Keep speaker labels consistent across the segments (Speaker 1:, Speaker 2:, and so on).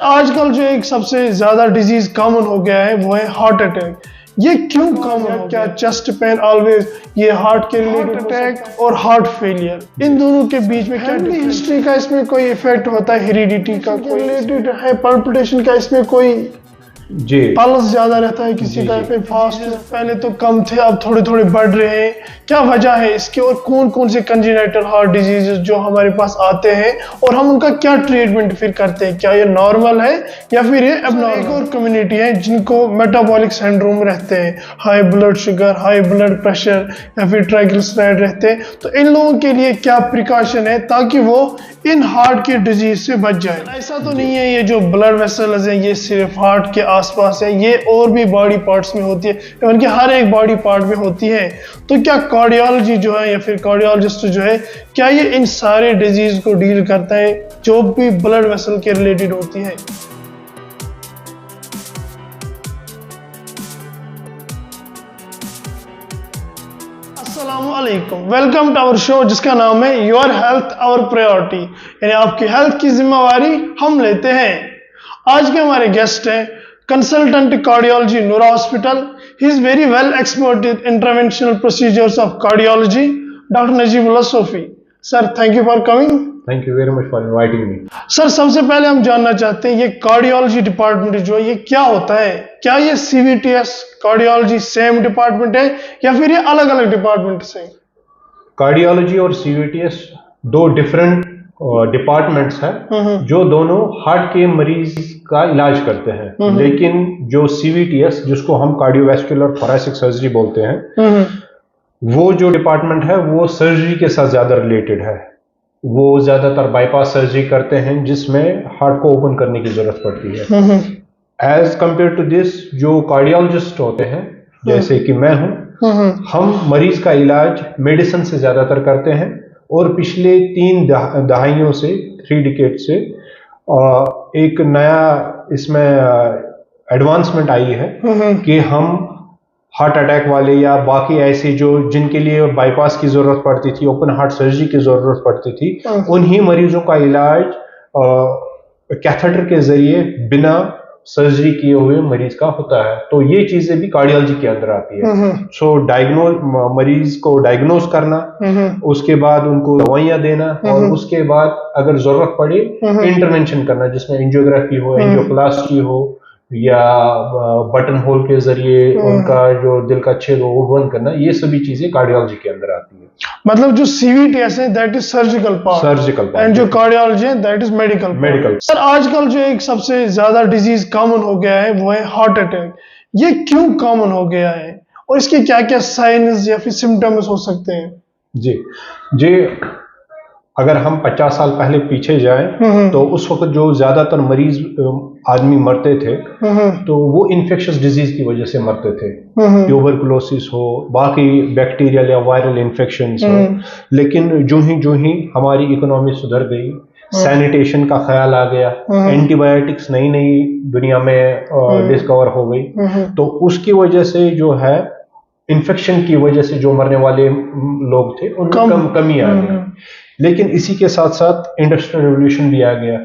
Speaker 1: आजकल जो एक सबसे ज्यादा डिजीज कॉमन हो गया है वो है हार्ट अटैक। ये क्यों कॉमन हो गया? चेस्ट पेन ऑलवेज, ये हार्ट के रिलेटेड अटैक और हार्ट फेलियर, इन दोनों के बीच में क्या हिस्ट्री का इसमें कोई इफेक्ट होता है? हेरिडिटी का कोई रिलेटेड है? पल्पिटेशन का इसमें कोई
Speaker 2: जी
Speaker 1: पल्स ज्यादा रहता है किसी का? फिर फास्ट पहले तो कम थे, अब थोड़े थोड़े बढ़ रहे हैं। क्या वजह है इसके और कौन कौन से कंजेनिटल हार्ट डिजीजेस जो हमारे पास आते हैं और हम उनका क्या ट्रीटमेंट फिर करते हैं? क्या ये नॉर्मल है या फिर ये एबनॉर्मल? एक और कम्युनिटी है जिनको मेटाबॉलिक सिंड्रोम रहते हैं, high blood sugar, high blood pressure या फिर ट्राइग्लिसराइड रहते हैं। तो इन लोगों के लिए क्या प्रिकॉशन है ताकि वो इन हार्ट के डिजीज से बच जाए? ऐसा तो नहीं है ये जो ब्लड वेसल्स हैं ये सिर्फ हार्ट के आसपास है, ये और भी बॉडी पार्ट्स में होती है, इवन कि हर एक बॉडी पार्ट में होती है। तो क्या कार्डियोलॉजी जो है या फिर कार्डियोलॉजिस्ट जो है, क्या ये इन सारे डिजीज को डील करता है जो भी ब्लड वेसल के रिलेटेड होती है? अस्सलामुअलैकुम, वेलकम टू आवर शो जिसका नाम है योर हेल्थ आवर प्रायोरिटी, यानी आपकी हेल्थ की जिम्मेवारी हम लेते हैं। आज के हमारे गेस्ट हैं कंसल्टेंट कार्डियोलॉजी नूरा hospital. He is very well expert in interventional procedures of cardiology, doctor Najibullah Sophie. Sir, thank you for coming.
Speaker 2: Thank you very much for inviting me.
Speaker 1: Sir, सबसे पहले हम जानना चाहते हैं ये कार्डियोलॉजी डिपार्टमेंट जो है ये क्या होता है? क्या ये सीवीटीएस कार्डियोलॉजी सेम डिपार्टमेंट है या फिर ये अलग अलग डिपार्टमेंट्स हैं?
Speaker 2: कार्डियोलॉजी और सीवीटीएस दो डिफरेंट डिपार्टमेंट्स हैं जो दोनों हार्ट के मरीज का इलाज करते हैं। लेकिन जो सीवीटीएस जिसको हम कार्डियोवैस्कुलर थोरैसिक सर्जरी बोलते हैं, वो जो डिपार्टमेंट है वो सर्जरी के साथ ज्यादा रिलेटेड है। वो ज्यादातर बाईपास सर्जरी करते हैं जिसमें हार्ट को ओपन करने की जरूरत पड़ती है। एज कंपेयर टू दिस, जो कार्डियोलॉजिस्ट होते हैं जैसे कि मैं हूं, हम मरीज का इलाज मेडिसिन से ज्यादातर करते हैं। और पिछले 3 दहाइयों से 3 डिकेड से एक नया इसमें एडवांसमेंट आई है कि हम हार्ट अटैक वाले या बाकी ऐसे जो जिनके लिए बाईपास की जरूरत पड़ती थी, ओपन हार्ट सर्जरी की जरूरत पड़ती थी, उन्हीं मरीजों का इलाज कैथेटर के जरिए बिना सर्जरी किए हुए मरीज का होता है। तो ये चीजें भी कार्डियोलॉजी के अंदर आती है। सो मरीज को डायग्नोज करना, उसके बाद उनको दवाइयां देना और उसके बाद अगर जरूरत पड़े इंटरवेंशन करना, जिसमें एंजियोग्राफी हो, एंजियोप्लास्टी हो या बटन होल के जरिए उनका जो दिल का छेद हो वो बंद करना, ये सभी चीजें कार्डियोलॉजी के अंदर आती है।
Speaker 1: मतलब जो सीवीटीएस है that is surgical part and जो कार्डियोलॉजी है दैट इज मेडिकल। सर, आजकल जो एक सबसे ज्यादा डिजीज कॉमन हो गया है वो है हार्ट अटैक। ये क्यों कॉमन हो गया है और इसके क्या क्या साइंस या फिर सिम्टम्स हो सकते हैं?
Speaker 2: जी, अगर हम 50 साल पहले पीछे जाएं तो उस वक्त जो ज्यादातर मरीज आदमी मरते थे तो वो इन्फेक्शियस डिजीज की वजह से मरते थे। ट्यूबरकुलोसिस हो, बाकी बैक्टीरियल या वायरल इन्फेक्शंस हो। लेकिन जो ही हमारी इकोनॉमी सुधर गई, सैनिटेशन का ख्याल आ गया, एंटीबायोटिक्स नई दुनिया में डिस्कवर हो गई, तो उसकी वजह से जो है इन्फेक्शन की वजह से जो मरने वाले लोग थे उनमें कमी आ गई। लेकिन इसी के साथ साथ इंडस्ट्रियल रेवोल्यूशन भी आ गया।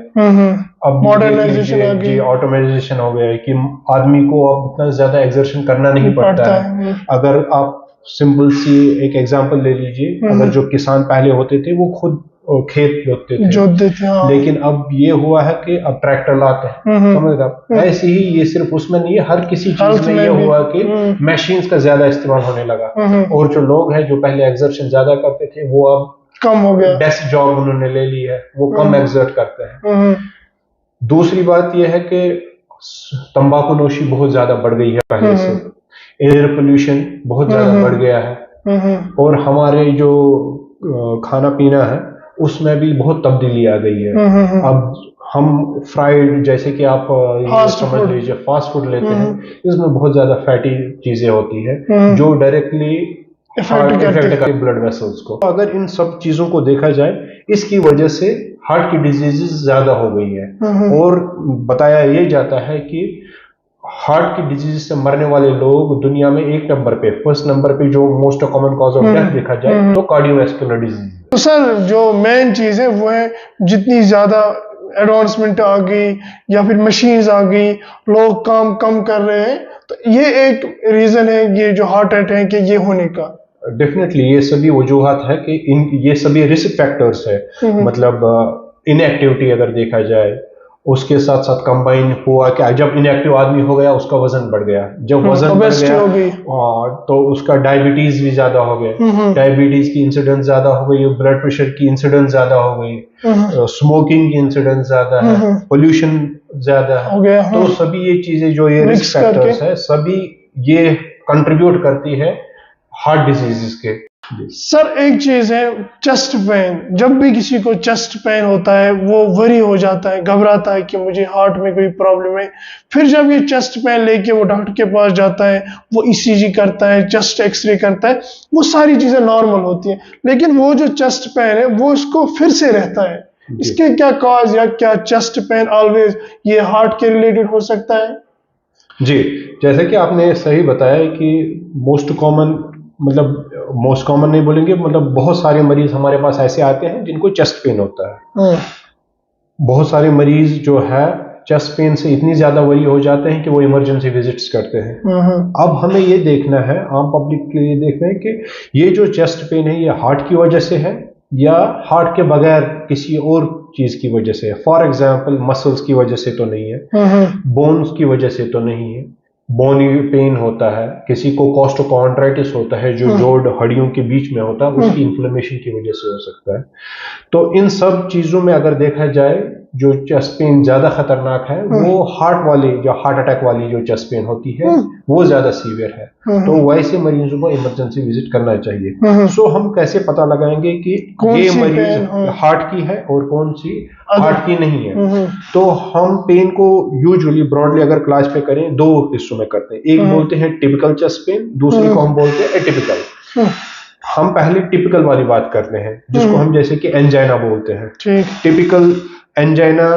Speaker 2: अब
Speaker 1: मॉडर्नाइजेशन आ गई,
Speaker 2: ऑटोमाइजेशन हो गया है कि आदमी को अब इतना ज्यादा एक्सर्शन करना नहीं पड़ता है। अगर आप सिंपल सी एक एग्जांपल ले लीजिए, अगर जो किसान पहले होते थे वो खुद खेत जोतते थे, लेकिन अब ये हुआ है कि अब ट्रैक्टर लाते हैं। समझ रहे आप? ऐसे ही ये सिर्फ उसमें नहीं है, हर किसी चीज में ये हुआ कि मशीन्स का ज्यादा इस्तेमाल होने लगा। और जो लोग हैं जो पहले एक्सर्शन ज्यादा करते थे वो अब
Speaker 1: कम हो गया,
Speaker 2: डेस्क जॉब उन्होंने ले ली है, वो कम एक्सर्ट करते हैं। दूसरी बात यह है कि तंबाकू नोशी बहुत ज्यादा बढ़ गई है पहले से, एयर पोल्यूशन बहुत ज्यादा बढ़ गया है, और हमारे जो खाना पीना है उसमें भी बहुत तब्दीली आ गई है। अब हम फ्राइड, जैसे कि आप समझ लीजिए फास्ट फूड लेते हैं, इसमें बहुत ज्यादा फैटी चीजें होती है जो डायरेक्टली इफेक्ट करती है ब्लड वेसल्स को। अगर इन सब चीजों को देखा जाए, इसकी वजह से हार्ट की डिजीजेस ज्यादा हो गई है। और बताया ये जाता है कि हार्ट की डिजीज से मरने वाले लोग दुनिया में फर्स्ट नंबर पे जो most common cause of death देखा जाए तो कार्डियोवैस्कुलर डिजीज।
Speaker 1: तो सर, जो मेन चीज है वो है जितनी ज्यादा एडवांसमेंट आ गई या फिर मशीन्स आ गई, लोग काम कम कर रहे हैं, तो ये एक रीजन है ये जो हार्ट अटैक है ये होने का।
Speaker 2: डेफिनेटली ये सभी वजूहात है कि ये सभी रिस्क फैक्टर्स है। मतलब इनएक्टिविटी अगर देखा जाए, उसके साथ साथ कंबाइन हुआ कि जब इनएक्टिव आदमी हो गया उसका वजन बढ़ गया, जब वजन बढ़ गया
Speaker 1: हो गई,
Speaker 2: तो उसका डायबिटीज भी ज्यादा हो गया, डायबिटीज की इंसिडेंस ज्यादा हो गई, ब्लड प्रेशर की इंसिडेंस ज्यादा हो गई, स्मोकिंग की इंसिडेंस ज्यादा है, पोल्यूशन ज्यादा है,
Speaker 1: हो गया।
Speaker 2: तो सभी ये चीजें जो ये रिस्क फैक्टर्स है सभी ये कंट्रीब्यूट करती है हार्ट डिजीजेस के।
Speaker 1: सर एक चीज है चेस्ट पेन, जब भी किसी को चेस्ट पेन होता है वो वरी हो जाता है, घबराता है कि मुझे हार्ट में कोई प्रॉब्लम है। फिर जब ये चेस्ट पेन लेके वो डॉक्टर के पास जाता है, वो ईसीजी करता है, चेस्ट एक्सरे करता है, वो सारी चीजें नॉर्मल होती हैं, लेकिन वो जो चेस्ट पेन है वो उसको फिर से रहता है। इसके क्या कॉज या क्या चेस्ट पेन ऑलवेज ये हार्ट के रिलेटेड हो सकता है?
Speaker 2: जी, जैसे कि आपने सही बताया कि मोस्ट कॉमन नहीं बोलेंगे, मतलब बहुत सारे मरीज हमारे पास ऐसे आते हैं जिनको चेस्ट पेन होता है। बहुत सारे मरीज जो है चेस्ट पेन से इतनी ज्यादा वरी हो जाते हैं कि वो इमरजेंसी विजिट्स करते हैं। अब हमें ये देखना है, आम पब्लिक के लिए देखना है कि ये जो चेस्ट पेन है ये हार्ट की वजह से है या हार्ट के बगैर किसी और चीज की वजह से है। फॉर एग्जाम्पल मसल्स की वजह से तो नहीं है, बोन्स की वजह से तो नहीं है, बोनी पेन होता है, किसी को कॉस्टोकॉन्ड्राइटिस होता है जो जोड़ हड्डियों के बीच में होता है, उसकी इन्फ्लेमेशन की वजह से हो सकता है। तो इन सब चीजों में अगर देखा जाए जो चेस्ट पेन ज्यादा खतरनाक है वो हार्ट अटैक वाली जो चेस्ट पेन होती है वो ज्यादा सीवियर है, तो वैसे मरीजों को इमरजेंसी विजिट करना चाहिए। सो हम कैसे पता लगाएंगे कि ये मरीज हार्ट की है और कौन सी हार्ट की नहीं है? तो हम पेन को यूजुअली ब्रॉडली अगर क्लास पे करें दो हिस्सों में करते हैं, एक बोलते हैं टिपिकल चेस्ट पेन, दूसरे को हम बोलते हैं एटिपिकल। हम पहले टिपिकल वाली बात करते हैं जिसको हम जैसे कि एंजाइना बोलते हैं। टिपिकल एंजाइना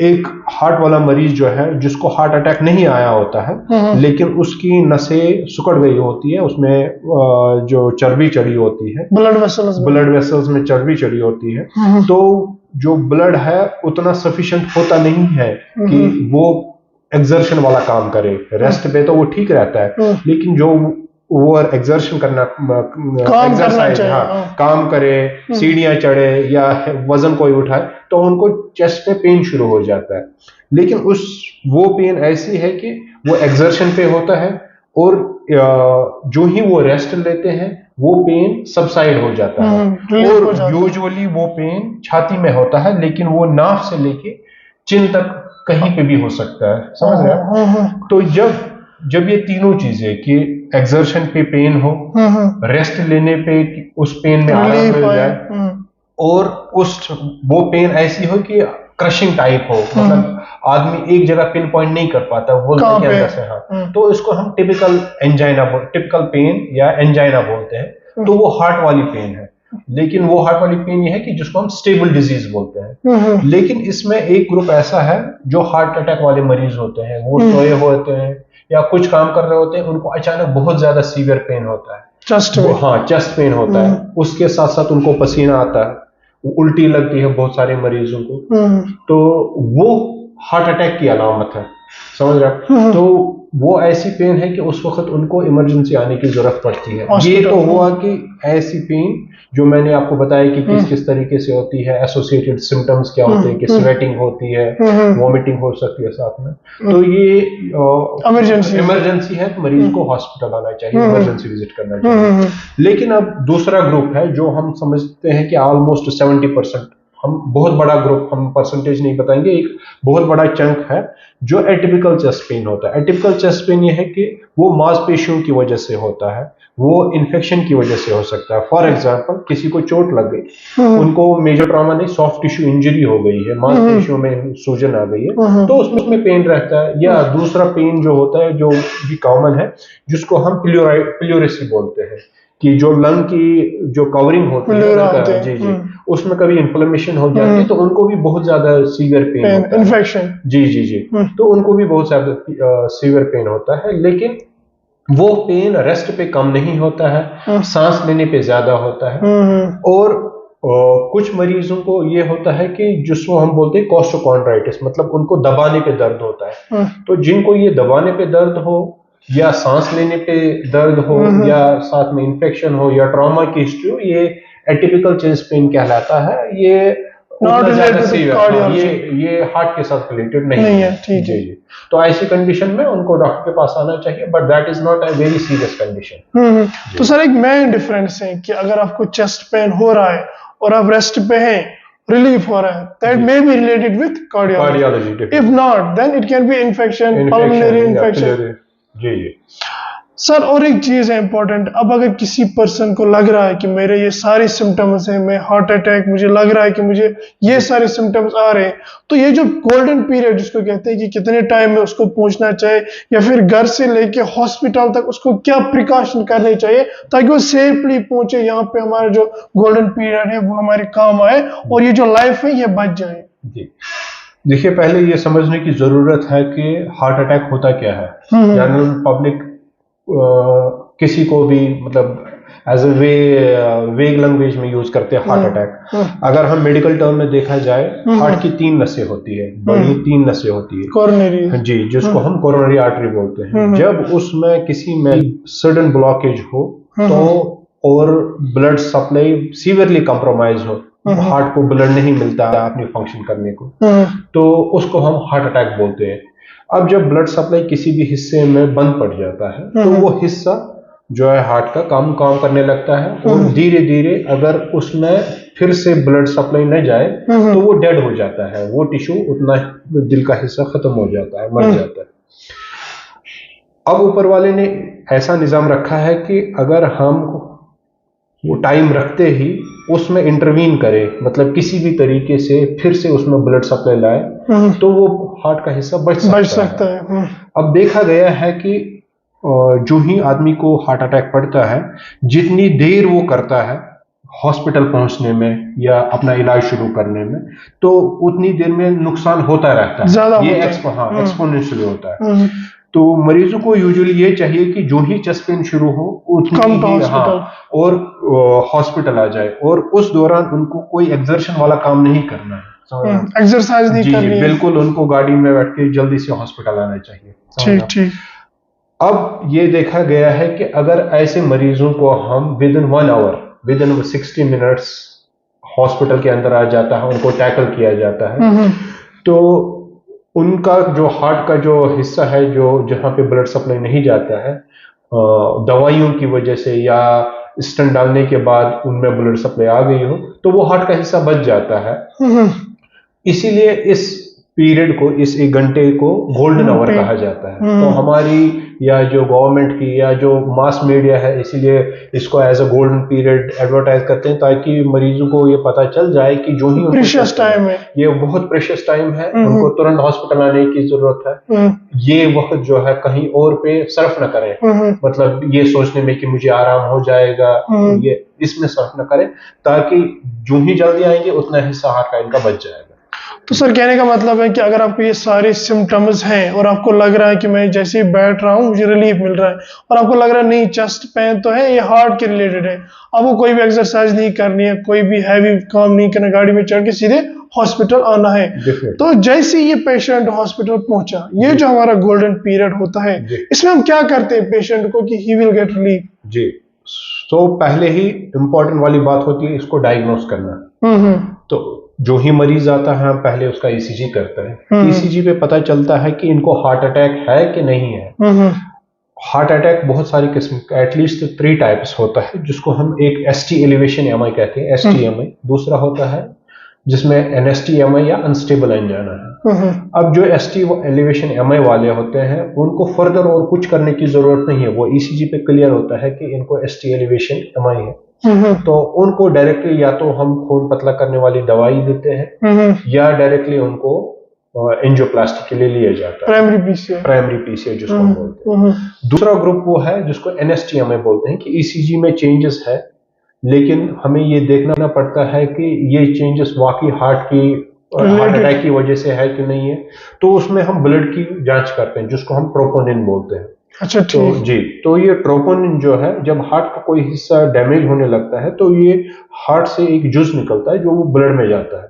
Speaker 2: एक हार्ट वाला मरीज जो है जिसको हार्ट अटैक नहीं आया होता है लेकिन उसकी नसें सिकुड़ गई होती है, उसमें जो चर्बी चढ़ी होती है, ब्लड वेसल्स में चर्बी चढ़ी होती है, तो जो ब्लड है उतना सफिशिएंट होता नहीं है कि वो एक्सर्शन वाला काम करे। रेस्ट पे तो वो ठीक रहता है, लेकिन जो वो एक्सर्शन करना एक्सरसाइज काम करे, सीढ़ियां चढ़े या वजन कोई उठाए, तो उनको चेस्ट पे पेन शुरू हो जाता है। लेकिन वो पेन ऐसी है कि वो एक्सर्शन पे होता है और जो ही वो रेस्ट लेते हैं वो पेन सबसाइड हो जाता है। और यूजुअली वो पेन छाती में होता है, लेकिन वो नाक से लेके चिन तक कहीं पे भी हो सकता है, समझ रहे हैं? तो जब ये तीनों चीजें कि एक्सर्शन पे पेन हो, रेस्ट लेने पे उस पेन में आराम मिल जाए, और वो पेन ऐसी हो कि क्रशिंग टाइप हो, मतलब आदमी एक जगह पिन पॉइंट नहीं कर पाता, बोलते हैं अंदर से, हाँ, तो इसको हम टिपिकल पेन या एंजाइना बोलते हैं। तो वो हार्ट वाली पेन है, लेकिन वो हार्ट वाली पेन ये है कि जिसको हम स्टेबल डिजीज बोलते हैं। लेकिन इसमें एक ग्रुप ऐसा है जो हार्ट अटैक वाले मरीज होते हैं, वो सोए होते हैं या कुछ काम कर रहे होते हैं, उनको अचानक बहुत ज्यादा सीवियर पेन होता है, चेस्ट पेन होता है, उसके साथ साथ उनको पसीना आता है, उल्टी लगती है बहुत सारे मरीजों को, तो वो हार्ट अटैक की अलामत है, समझ रहे? तो वो ऐसी पेन है कि उस वक्त उनको इमरजेंसी आने की जरूरत पड़ती है। ये तो हुआ कि ऐसी पेन जो मैंने आपको बताया कि किस किस तरीके से होती है, एसोसिएटेड सिम्टम्स क्या होते हैं कि स्वेटिंग होती है, वॉमिटिंग हो सकती है साथ में, तो ये इमरजेंसी है, तो मरीज को हॉस्पिटल आना चाहिए, इमरजेंसी विजिट करना चाहिए। लेकिन अब दूसरा ग्रुप है जो हम समझते हैं कि ऑलमोस्ट 70%, हम बहुत बड़ा ग्रुप, हम परसेंटेज नहीं बताएंगे, एक बहुत बड़ा चंक है जो एटिपिकल चेस्ट पेन होता है। एटिपिकल चेस्ट पेन ये है कि वो मांसपेशियों की वजह से होता है, वो इन्फेक्शन की वजह से हो सकता है। फॉर एग्जांपल किसी को चोट लग गई, उनको मेजर ट्रॉमा नहीं, सॉफ्ट टिश्यू इंजरी हो गई है, मांसपेशियों में सूजन आ गई है, तो उसमें पेन रहता है। या दूसरा पेन जो होता है जो भी कॉमन है, जिसको हम प्लूरेसी बोलते हैं, कि जो लंग की जो कवरिंग होती है, जी, उसमें कभी इन्फ्लेमेशन हो जाती है, तो उनको भी बहुत ज्यादा सीवियर पेन होता है, इन्फेक्शन, जी, तो उनको भी बहुत ज्यादा सीवियर पेन होता है। लेकिन वो पेन रेस्ट पे कम नहीं होता है, सांस लेने पे ज्यादा होता है, और कुछ मरीजों को ये होता है कि जिसको हम बोलते हैं कोस्टोकॉन्ड्राइटिस, मतलब उनको दबाने पे दर्द होता है। तो जिनको ये दबाने पे दर्द हो या सांस लेने पे दर्द हो या साथ में इन्फेक्शन हो या ट्रॉमा की हिस्ट्री हो, ये एटिपिकल चेस्ट पेन कहलाता है। ये
Speaker 1: नॉट
Speaker 2: उतना ज्यादा
Speaker 1: रिलेटेड टू
Speaker 2: सीवियर,
Speaker 1: कार्डियोलॉजी,
Speaker 2: ये हार्ट के साथ रिलेटेड नहीं
Speaker 1: नहीं
Speaker 2: है।
Speaker 1: है, ठीक
Speaker 2: जी
Speaker 1: है।
Speaker 2: जी। तो ऐसी कंडीशन में उनको डॉक्टर के पास आना चाहिए, but that is not a very serious condition.
Speaker 1: तो सर एक मेन डिफरेंस है कि अगर आपको चेस्ट पेन हो रहा है और आप रेस्ट पे हैं, रिलीफ हो रहा है, that may be related with cardiology. If not, then it can be infection, pulmonary infection.
Speaker 2: जी जी।
Speaker 1: सर और एक चीज है इंपॉर्टेंट, अब अगर किसी पर्सन को लग रहा है कि मेरे ये सारे सिम्टम्स हैं, मैं हार्ट अटैक, मुझे लग रहा है कि मुझे ये सारे सिम्टम्स आ रहे हैं, तो ये जो गोल्डन पीरियड जिसको कहते हैं कि कितने टाइम में उसको पहुंचना चाहिए या फिर घर से लेके हॉस्पिटल तक उसको क्या प्रिकॉशन करने चाहिए ताकि वो सेफली पहुंचे, यहाँ पे हमारा जो गोल्डन पीरियड है वो हमारे काम आए और ये जो लाइफ है ये बच जाए।
Speaker 2: जी देखिए, पहले ये समझने की जरूरत है कि हार्ट अटैक होता क्या है। जनरल पब्लिक किसी को भी मतलब एज ए वेग लैंग्वेज में यूज करते हैं हार्ट अटैक। अगर हम मेडिकल टर्म में देखा जाए, हार्ट की 3 नसें होती है, बड़ी 3 नसें होती है
Speaker 1: कोरोनरी,
Speaker 2: जी, जिसको हम कोरोनरी आर्टरी बोलते हैं। जब उसमें किसी में सडन ब्लॉकेज हो तो और ब्लड सप्लाई सीवियरली कंप्रोमाइज हो, हार्ट को ब्लड नहीं मिलता अपनी फंक्शन करने को, तो उसको हम हार्ट अटैक बोलते हैं। अब जब ब्लड सप्लाई किसी भी हिस्से में बंद पड़ जाता है तो वो हिस्सा जो है हार्ट का काम करने लगता है, और धीरे धीरे अगर उसमें फिर से ब्लड सप्लाई न जाए तो वो डेड हो जाता है, वो टिश्यू उतना दिल का हिस्सा खत्म हो जाता है, मर जाता है। अब ऊपर वाले ने ऐसा निजाम रखा है कि अगर हम वो टाइम रखते ही उसमें इंटरवीन करे, मतलब किसी भी तरीके से फिर से उसमें ब्लड सप्लाई लाए, तो वो हार्ट का हिस्सा बच सकता है। अब देखा गया है कि जो ही आदमी को हार्ट अटैक पड़ता है, जितनी देर वो करता है हॉस्पिटल पहुंचने में या अपना इलाज शुरू करने में, तो उतनी देर में नुकसान होता रहता है। ये एक्सपोनेंशियली होता है। तो मरीजों को यूजुअली ये चाहिए कि जो ही चेस्ट पेन शुरू हो उतनी ही और हॉस्पिटल आ जाए, और उस दौरान उनको कोई एक्सर्शन वाला काम नहीं करना है,
Speaker 1: एक्सरसाइज नहीं करनी है।
Speaker 2: बिल्कुल उनको गाड़ी में बैठ के जल्दी से हॉस्पिटल आना चाहिए।
Speaker 1: ठीक ठीक।
Speaker 2: अब ये देखा गया है कि अगर ऐसे मरीजों को हम within 1 hour, within 60 minutes hospital के अंदर आ जाता है, उनको टैकल किया जाता है, तो उनका जो हार्ट का जो हिस्सा है जो जहाँ पे ब्लड सप्लाई नहीं जाता है, दवाइयों की वजह से या स्टेंट डालने के बाद उनमें ब्लड सप्लाई आ गई हो, तो वो हार्ट का हिस्सा बच जाता है। इसीलिए इस पीरियड को, इस 1 घंटे को गोल्डन आवर कहा जाता है। तो हमारी या जो गवर्नमेंट की या जो मास मीडिया है, इसीलिए इसको as a golden period advertise करते हैं, ताकि मरीजों को ये पता चल जाए कि जो ही
Speaker 1: प्रेशियस टाइम है,
Speaker 2: ये बहुत प्रेशियस टाइम है, उनको तुरंत हॉस्पिटल आने की जरूरत है। ये वक्त जो है कहीं और पे सर्फ न करें, मतलब ये सोचने में कि मुझे आराम हो जाएगा, ये इसमें सर्फ न करें, ताकि जो ही जल्दी आएंगे उतना हिस्सा हार्ट का इनका बच जाएगा।
Speaker 1: तो सर कहने का मतलब है कि अगर आपको ये सारे सिम्टम्स हैं और आपको लग रहा है कि मैं जैसे ही बैठ रहा हूँ मुझे रिलीफ मिल रहा है, और आपको लग रहा है नहीं चेस्ट पेन तो है, ये हार्ट के रिलेटेड है, आपको कोई भी एक्सरसाइज नहीं करनी है, कोई भी हैवी काम नहीं करना, गाड़ी में चढ़ के सीधे हॉस्पिटल आना है। तो जैसे ये पेशेंट हॉस्पिटल पहुंचा, ये जो हमारा गोल्डन पीरियड होता है, इसमें हम क्या करते हैं पेशेंट को कि ही विल गेट रिलीफ?
Speaker 2: जी, तो पहले ही इंपॉर्टेंट वाली बात होती है इसको डायग्नोस करना। तो जो ही मरीज आता है हम पहले उसका ईसीजी करते हैं। ईसीजी पे पता चलता है कि इनको हार्ट अटैक है कि नहीं है। हार्ट अटैक बहुत सारी किस्म का, एटलीस्ट 3 टाइप्स होता है, जिसको हम एक एसटी एलिवेशन एमआई कहते हैं, एसटीएमआई। दूसरा होता है जिसमें एनएसटीएमआई या अनस्टेबल एंजाइना है। अब जो एसटी एलिवेशन एमआई वाले होते हैं उनको फर्दर और कुछ करने की जरूरत नहीं है, वो ईसीजी पे क्लियर होता है कि इनको एसटी एलिवेशन एमआई है। तो उनको डायरेक्टली या तो हम खून पतला करने वाली दवाई देते हैं या डायरेक्टली उनको एंजियोप्लास्टी के लिए लिया जाता है, प्राइमरी पीसीए जिसको हम बोलते हैं। दूसरा ग्रुप वो है जिसको एनएसटीएमआई बोलते हैं कि ईसीजी में चेंजेस है, लेकिन हमें ये देखना पड़ता है कि ये चेंजेस वाकई हार्ट अटैक की वजह से है कि नहीं है। तो उसमें हम ब्लड की जांच करते हैं जिसको हम ट्रोपोनिन बोलते हैं।
Speaker 1: अच्छा,
Speaker 2: तो
Speaker 1: ठीक।
Speaker 2: जी, तो ये ट्रोपोनिन जो है, जब हार्ट का कोई हिस्सा डैमेज होने लगता है तो ये हार्ट से एक जूस निकलता है जो वो ब्लड में जाता है।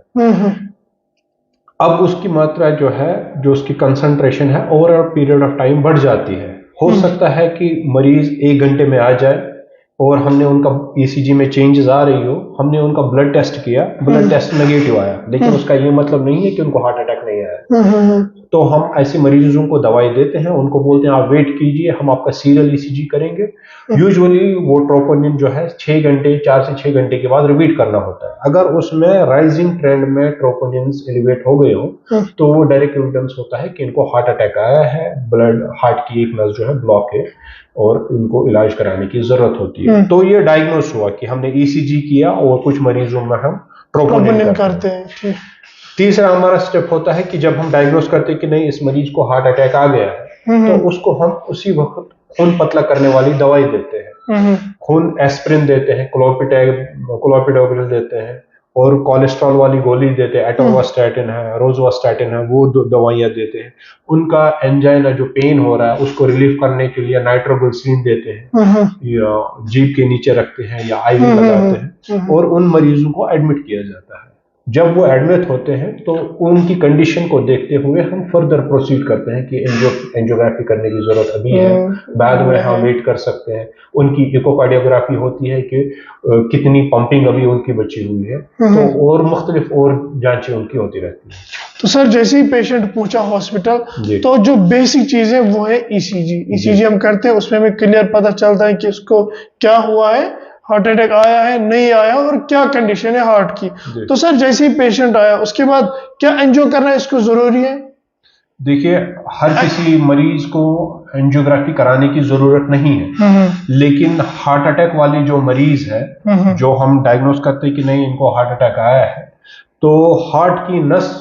Speaker 2: अब उसकी मात्रा जो है, जो उसकी कंसंट्रेशन है, over a period of time बढ़ जाती है। हो सकता है कि मरीज 1 घंटे में आ जाए और हमने उनका ईसीजी में चेंजेस आ रही हो, हमने उनका ब्लड टेस्ट किया, ब्लड टेस्ट नेगेटिव आया, लेकिन उसका ये मतलब नहीं है कि उनको हार्ट अटैक नहीं आया। तो हम ऐसे मरीजों को दवाई देते हैं, उनको बोलते हैं आप वेट कीजिए, हम आपका सीरियल ईसीजी करेंगे। यूजुअली वो ट्रोपोनिन जो है 6 घंटे, 4 से 6 घंटे के बाद रिपीट करना होता है। अगर उसमें राइजिंग ट्रेंड में ट्रोपोनिन एलिवेट हो गए हो तो वो डायरेक्ट एविडेंस होता है कि इनको हार्ट अटैक आया है, ब्लड हार्ट की एक नस जो है ब्लॉक है और इनको इलाज कराने की जरूरत होती है। तो ये डायग्नोस हुआ कि हमने ईसीजी किया और कुछ मरीजों में हम ट्रोपोनिन करते हैं। तीसरा हमारा स्टेप होता है कि जब हम डायग्नोस करते हैं कि नहीं, इस मरीज को हार्ट अटैक आ गया है, तो उसको हम उसी वक्त खून पतला करने वाली दवाई देते हैं। खून एस्प्रिन देते हैं, क्लोपिडोग्रिल देते हैं और कोलेस्ट्रॉल वाली गोली देते हैं, एटोवास्टैटिन है, रोजुवास्टैटिन है, वो दवाइयां देते हैं। उनका एंजाइना जो पेन हो रहा है उसको रिलीफ करने के लिए नाइट्रोग्लिसरीन देते हैं या जीभ के नीचे रखते हैं या आईवी लगाते हैं और उन मरीजों को एडमिट किया जाता है। जब वो एडमिट होते हैं तो उनकी कंडीशन को देखते हुए हम फर्दर प्रोसीड करते हैं कि एंजियोग्राफी करने की जरूरत अभी है, बाद में हम वेट कर सकते हैं। उनकी इकोकार्डियोग्राफी होती है कि कितनी पंपिंग अभी उनकी बची हुई है, तो और मुख्तलिफ और जांचें उनकी होती रहती है।
Speaker 1: तो सर, जैसे ही पेशेंट पहुंचा हॉस्पिटल, तो जो बेसिक चीज है वो है ईसीजी हम करते हैं, उसमें हमें क्लियर पता चलता है कि उसको क्या हुआ है, हार्ट अटैक आया है नहीं आया और क्या कंडीशन है हार्ट की। तो सर, जैसे ही पेशेंट आया उसके बाद क्या एंजियो करना इसको जरूरी है?
Speaker 2: देखिए, हर किसी मरीज को एंजियोग्राफी कराने की जरूरत नहीं है, लेकिन हार्ट अटैक वाली जो मरीज है, जो हम डायग्नोस करते हैं कि नहीं इनको हार्ट अटैक आया है, तो हार्ट की नस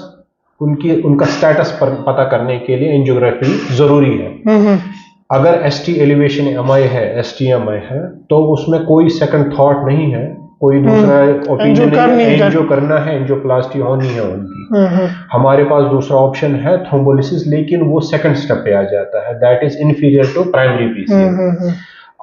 Speaker 2: उनका स्टेटस पता करने के लिए एंजियोग्राफी जरूरी है। अगर एसटी एलिवेशन एमआई है, एसटीएमआई है, तो उसमें कोई सेकंड थॉट नहीं है, कोई दूसरा ओपिनियन नहीं है, एंजियो करना है, एंजियोप्लास्टी होनी है उनकी। हमारे पास दूसरा ऑप्शन है थ्रोम्बोलिसिस, लेकिन वो सेकंड स्टेप पे आ जाता है, that is inferior to primary PCR.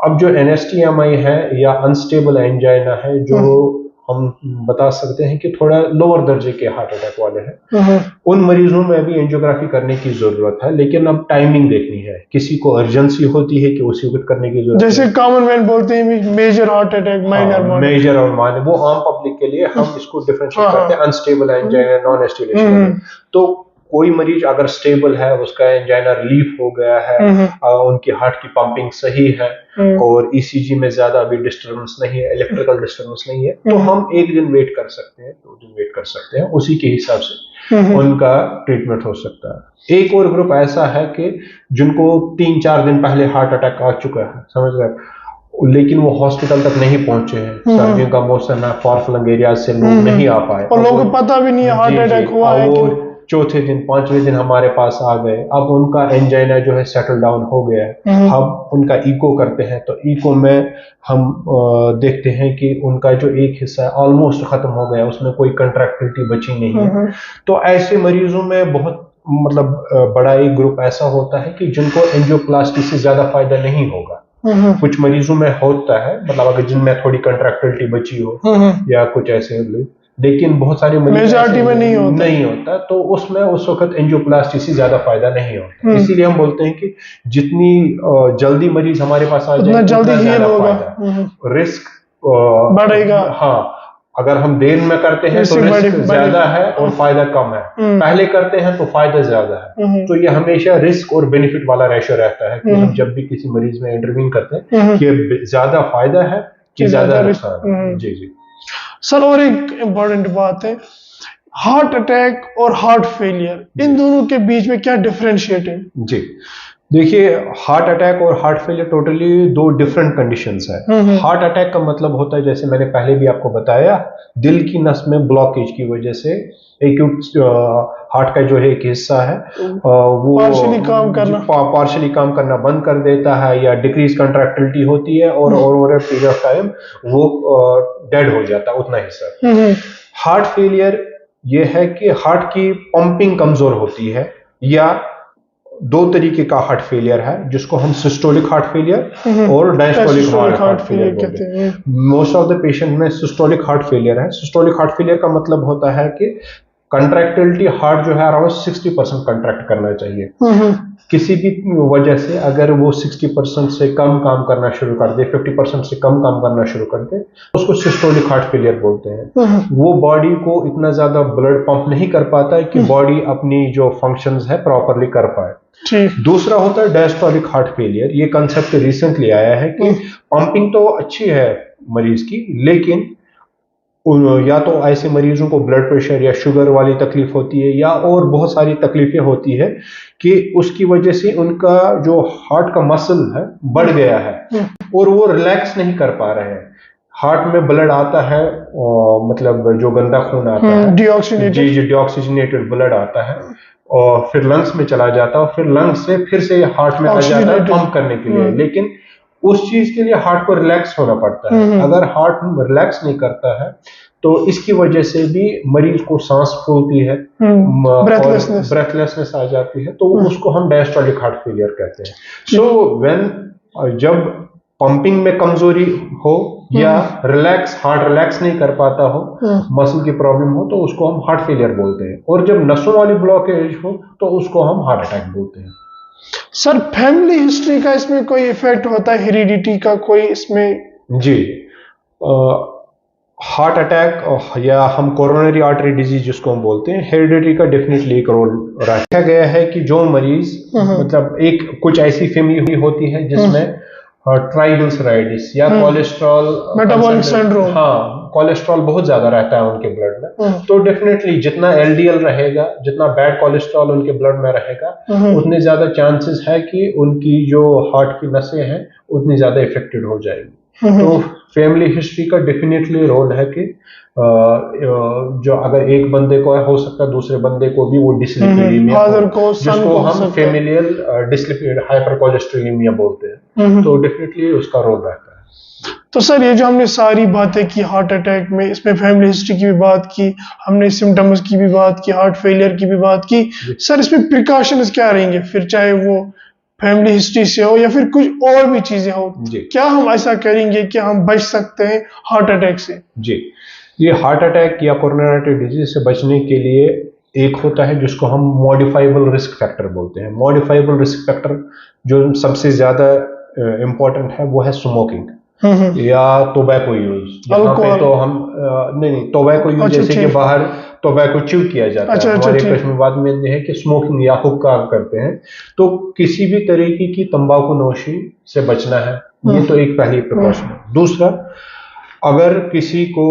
Speaker 2: अब जो एनएसटीएमआई है या अनस्टेबल एंजाइना है, जो हम बता सकते हैं कि थोड़ा लोअर दर्जे के हार्ट अटैक वाले हैं, उन मरीजों में भी एंजियोग्राफी करने की जरूरत है, लेकिन अब टाइमिंग देखनी है। किसी को अर्जेंसी होती है कि उसी वक्त करने की जरूरत है,
Speaker 1: जैसे कॉमन मैन बोलते हैं major heart attack, minor
Speaker 2: major और माइनर, वो आम पब्लिक के लिए हम इसको डिफरेंशिएट करते हैं अनस्टेबल एंजाइना, नॉन एस्टिलेशन। तो कोई मरीज अगर स्टेबल है, उसका एंजाइना रिलीफ हो गया है, उनकी हार्ट की पंपिंग सही है और ईसीजी में ज्यादा अभी डिस्टर्बेंस नहीं है, इलेक्ट्रिकल डिस्टर्बेंस नहीं है, तो हम 1 दिन वेट कर सकते हैं, 2 दिन वेट कर सकते हैं, उसी के हिसाब से उनका ट्रीटमेंट हो सकता है। एक और ग्रुप ऐसा है कि जिनको 3-4 दिन पहले हार्ट अटैक आ चुका है, समझ रहे हैं, लेकिन वो हॉस्पिटल तक नहीं पहुंचे हैं, सर्दियों का मौसम है, फार फ्लंग एरिया से लोग नहीं आ पाए
Speaker 1: और लोगों को पता भी नहीं है हार्ट अटैक हुआ है।
Speaker 2: वो चौथे दिन, 5वें दिन हमारे पास आ गए, अब उनका एंजाइना जो है सेटल डाउन हो गया है। हम उनका इको करते हैं, तो इको में हम देखते हैं कि उनका जो एक हिस्सा है ऑलमोस्ट खत्म हो गया, उसमें कोई कंट्रैक्टिलिटी बची नहीं है। तो ऐसे मरीजों में बहुत बड़ा एक ग्रुप ऐसा होता है कि जिनको एंजियोप्लास्टी से ज्यादा फायदा नहीं होगा। कुछ मरीजों में होता है, मतलब अगर जिनमें थोड़ी कंट्रैक्टिलिटी बची हो या कुछ ऐसे, लेकिन बहुत सारे
Speaker 1: मेजॉरिटी में
Speaker 2: नहीं होता, तो उसमें उस वक्त एंजियोप्लास्टी से ज्यादा फायदा नहीं होता। इसीलिए हम बोलते हैं कि जितनी जल्दी मरीज हमारे पास आ जाए,
Speaker 1: जल्दी
Speaker 2: हील होगा, रिस्क
Speaker 1: बढ़ेगा।
Speaker 2: हाँ, अगर हम देर में करते हैं तो रिस्क ज्यादा है और फायदा कम है, पहले करते हैं तो फायदा ज्यादा है। तो ये हमेशा रिस्क और बेनिफिट वाला रेशो रहता है कि हम जब भी किसी मरीज में इंटरवीन करते हैं कि ज्यादा फायदा है कि ज्यादा नुकसान है। जी जी
Speaker 1: सर, और एक इम्पोर्टेंट बात है, हार्ट अटैक और हार्ट फेलियर, इन दोनों के बीच में क्या डिफरेंशिएट है?
Speaker 2: जी, देखिए, हार्ट अटैक और heart failure totally 2 different conditions है। हार्ट अटैक का मतलब होता है, जैसे मैंने पहले भी आपको बताया, दिल की नस में ब्लॉकेज की वजह से एक्यूट हार्ट का जो है एक हिस्सा है वो पार्शली काम करना बंद कर देता है या डिक्रीज कंट्रैक्टिलिटी होती है और ओवर पीरियड ऑफ टाइम वो डेड हो जाता है उतना हिस्सा। हार्ट फेलियर ये है कि हार्ट की पंपिंग कमजोर होती है या दो तरीके का हार्ट फेलियर है, जिसको हम सिस्टोलिक हार्ट फेलियर और डायस्टोलिक हार्ट फेलियर बोलते हैं। मोस्ट ऑफ द पेशेंट में सिस्टोलिक हार्ट फेलियर है। सिस्टोलिक हार्ट फेलियर का मतलब होता है कि कंट्रैक्टिलिटी हार्ट जो है अराउंड 60% कंट्रैक्ट करना चाहिए। किसी भी वजह से अगर वो 60% से कम काम करना शुरू कर दे, 50% से कम काम करना शुरू कर दे, उसको सिस्टोलिक हार्ट फेलियर बोलते हैं। वो बॉडी को इतना ज्यादा ब्लड पंप नहीं कर पाता है कि बॉडी अपनी जो फंक्शंस है प्रॉपरली कर पाए। दूसरा होता है डायस्टोलिक हार्ट फेलियर। ये कंसेप्ट रिसेंटली आया है कि पंपिंग तो अच्छी है मरीज की, लेकिन या तो ऐसे मरीजों को ब्लड प्रेशर या शुगर वाली तकलीफ होती है या और बहुत सारी तकलीफें होती है कि उसकी वजह से उनका जो हार्ट का मसल है बढ़ गया है और वो रिलैक्स नहीं कर पा रहे हैं। हार्ट में ब्लड आता है, मतलब जो गंदा खून आता है, डिऑक्सीजनेटेड ब्लड आता है और फिर लंग्स में चला जाता है और फिर लंग्स से फिर से हार्ट में आ जाता है पंप करने के लिए। लेकिन उस चीज के लिए हार्ट को रिलैक्स होना पड़ता है। अगर हार्ट रिलैक्स नहीं करता है तो इसकी वजह से भी मरीज को सांस फूलती है, ब्रेथलेसनेस आ जाती है, तो उसको हम डायस्टोलिक हार्ट फेलियर कहते हैं। सो जब पंपिंग में कमजोरी हो या हार्ट रिलैक्स नहीं कर पाता हो, मसल की प्रॉब्लम हो, तो उसको हम हार्ट फेलियर बोलते हैं। और जब नसों वाली ब्लॉकेज हो तो उसको हम हार्ट अटैक बोलते हैं।
Speaker 1: सर फैमिली हिस्ट्री का इसमें कोई इफेक्ट होता है, हेरिडिटी का कोई इसमें?
Speaker 2: जी, हार्ट अटैक या हम कोरोनरी आर्टरी डिजीज जिसको हम बोलते हैं, हेरिडिटी का डेफिनेटली एक रोल रखा गया है कि जो मरीज मतलब एक कुछ ऐसी फैमिली होती है जिसमें ट्राइग्लिसराइड्स या कोलेस्ट्रॉल,
Speaker 1: मेटाबॉलिक सिंड्रोम,
Speaker 2: हाँ, कोलेस्ट्रॉल बहुत ज्यादा रहता है उनके ब्लड में, तो डेफिनेटली जितना एलडीएल रहेगा, जितना बैड कोलेस्ट्रॉल उनके ब्लड में रहेगा, उतने ज्यादा चांसेस है कि उनकी जो हार्ट की नसें हैं उतनी ज्यादा इफेक्टेड हो जाएगी। तो फैमिली हिस्ट्री का डेफिनेटली रोल है कि जो अगर एक बंदे को हो सकता है दूसरे बंदे को भी वो डिसलिपिडीमिया, जिसको हम फैमिलियल डिसलिपिड हाइपरकोलेस्ट्रोलेमिया बोलते हैं, तो डेफिनेटली उसका रोल रहता है।
Speaker 1: तो सर ये जो हमने सारी बातें की हार्ट अटैक में, इसमें फैमिली हिस्ट्री की भी बात की, हमने सिम्टम्स की भी बात की, हार्ट फेलियर की भी बात की, सर इसमें प्रिकॉशंस क्या रहेंगे फिर, चाहे वो फैमिली हिस्ट्री से हो या फिर कुछ और भी चीजें हो? क्या हम ऐसा करेंगे कि हम बच सकते हैं हार्ट अटैक से?
Speaker 2: जी, ये हार्ट अटैक या कोरोनरी आर्टरी डिजीज से बचने के लिए एक होता है जिसको हम मॉडिफाइबल रिस्क फैक्टर बोलते हैं। मॉडिफाइबल रिस्क फैक्टर जो सबसे ज्यादा इंपॉर्टेंट है वो है स्मोकिंग या टोबैको यूज। यहाँ पे तो हम नहीं टोबैको यूज जैसे कि बाहर टोबैको च्यू किया जाता है, हमारे कश्मीर में यह है कि स्मोकिंग या हुक्का करते हैं, तो किसी भी तरीके की तंबाकू नोशी से बचना है, ये तो एक पहली प्रिकॉशन है। दूसरा, अगर किसी को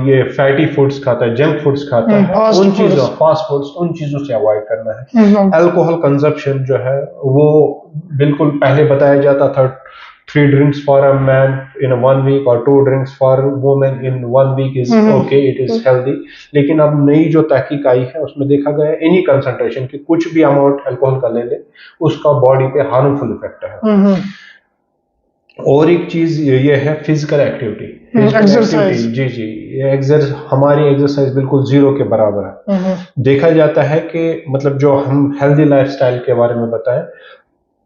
Speaker 2: ये फैटी फूड्स खाता है, जंक फूड्स खाता है, उन चीजों, फास्ट फूड्स, उन चीजों से अवॉइड करना है। अल्कोहल कंजप्शन जो है वो बिल्कुल पहले बताया जाता था 3 drinks for a man in 1 week or 2 drinks for women in 1 week is okay, it is healthy। लेकिन अब नई जो तहकीक आई है उसमें देखा गया है एनी कंसंट्रेशन की कुछ भी अमाउंट अल्कोहल का ले ले उसका बॉडी पे हार्मफुल इफेक्ट है। और एक चीज ये है फिजिकल एक्टिविटी, एक्सरसाइज। जी, ये हमारी एक्सरसाइज बिल्कुल 0 के बराबर है। देखा जाता है कि मतलब जो हम हेल्दी लाइफस्टाइल के बारे में बताएं,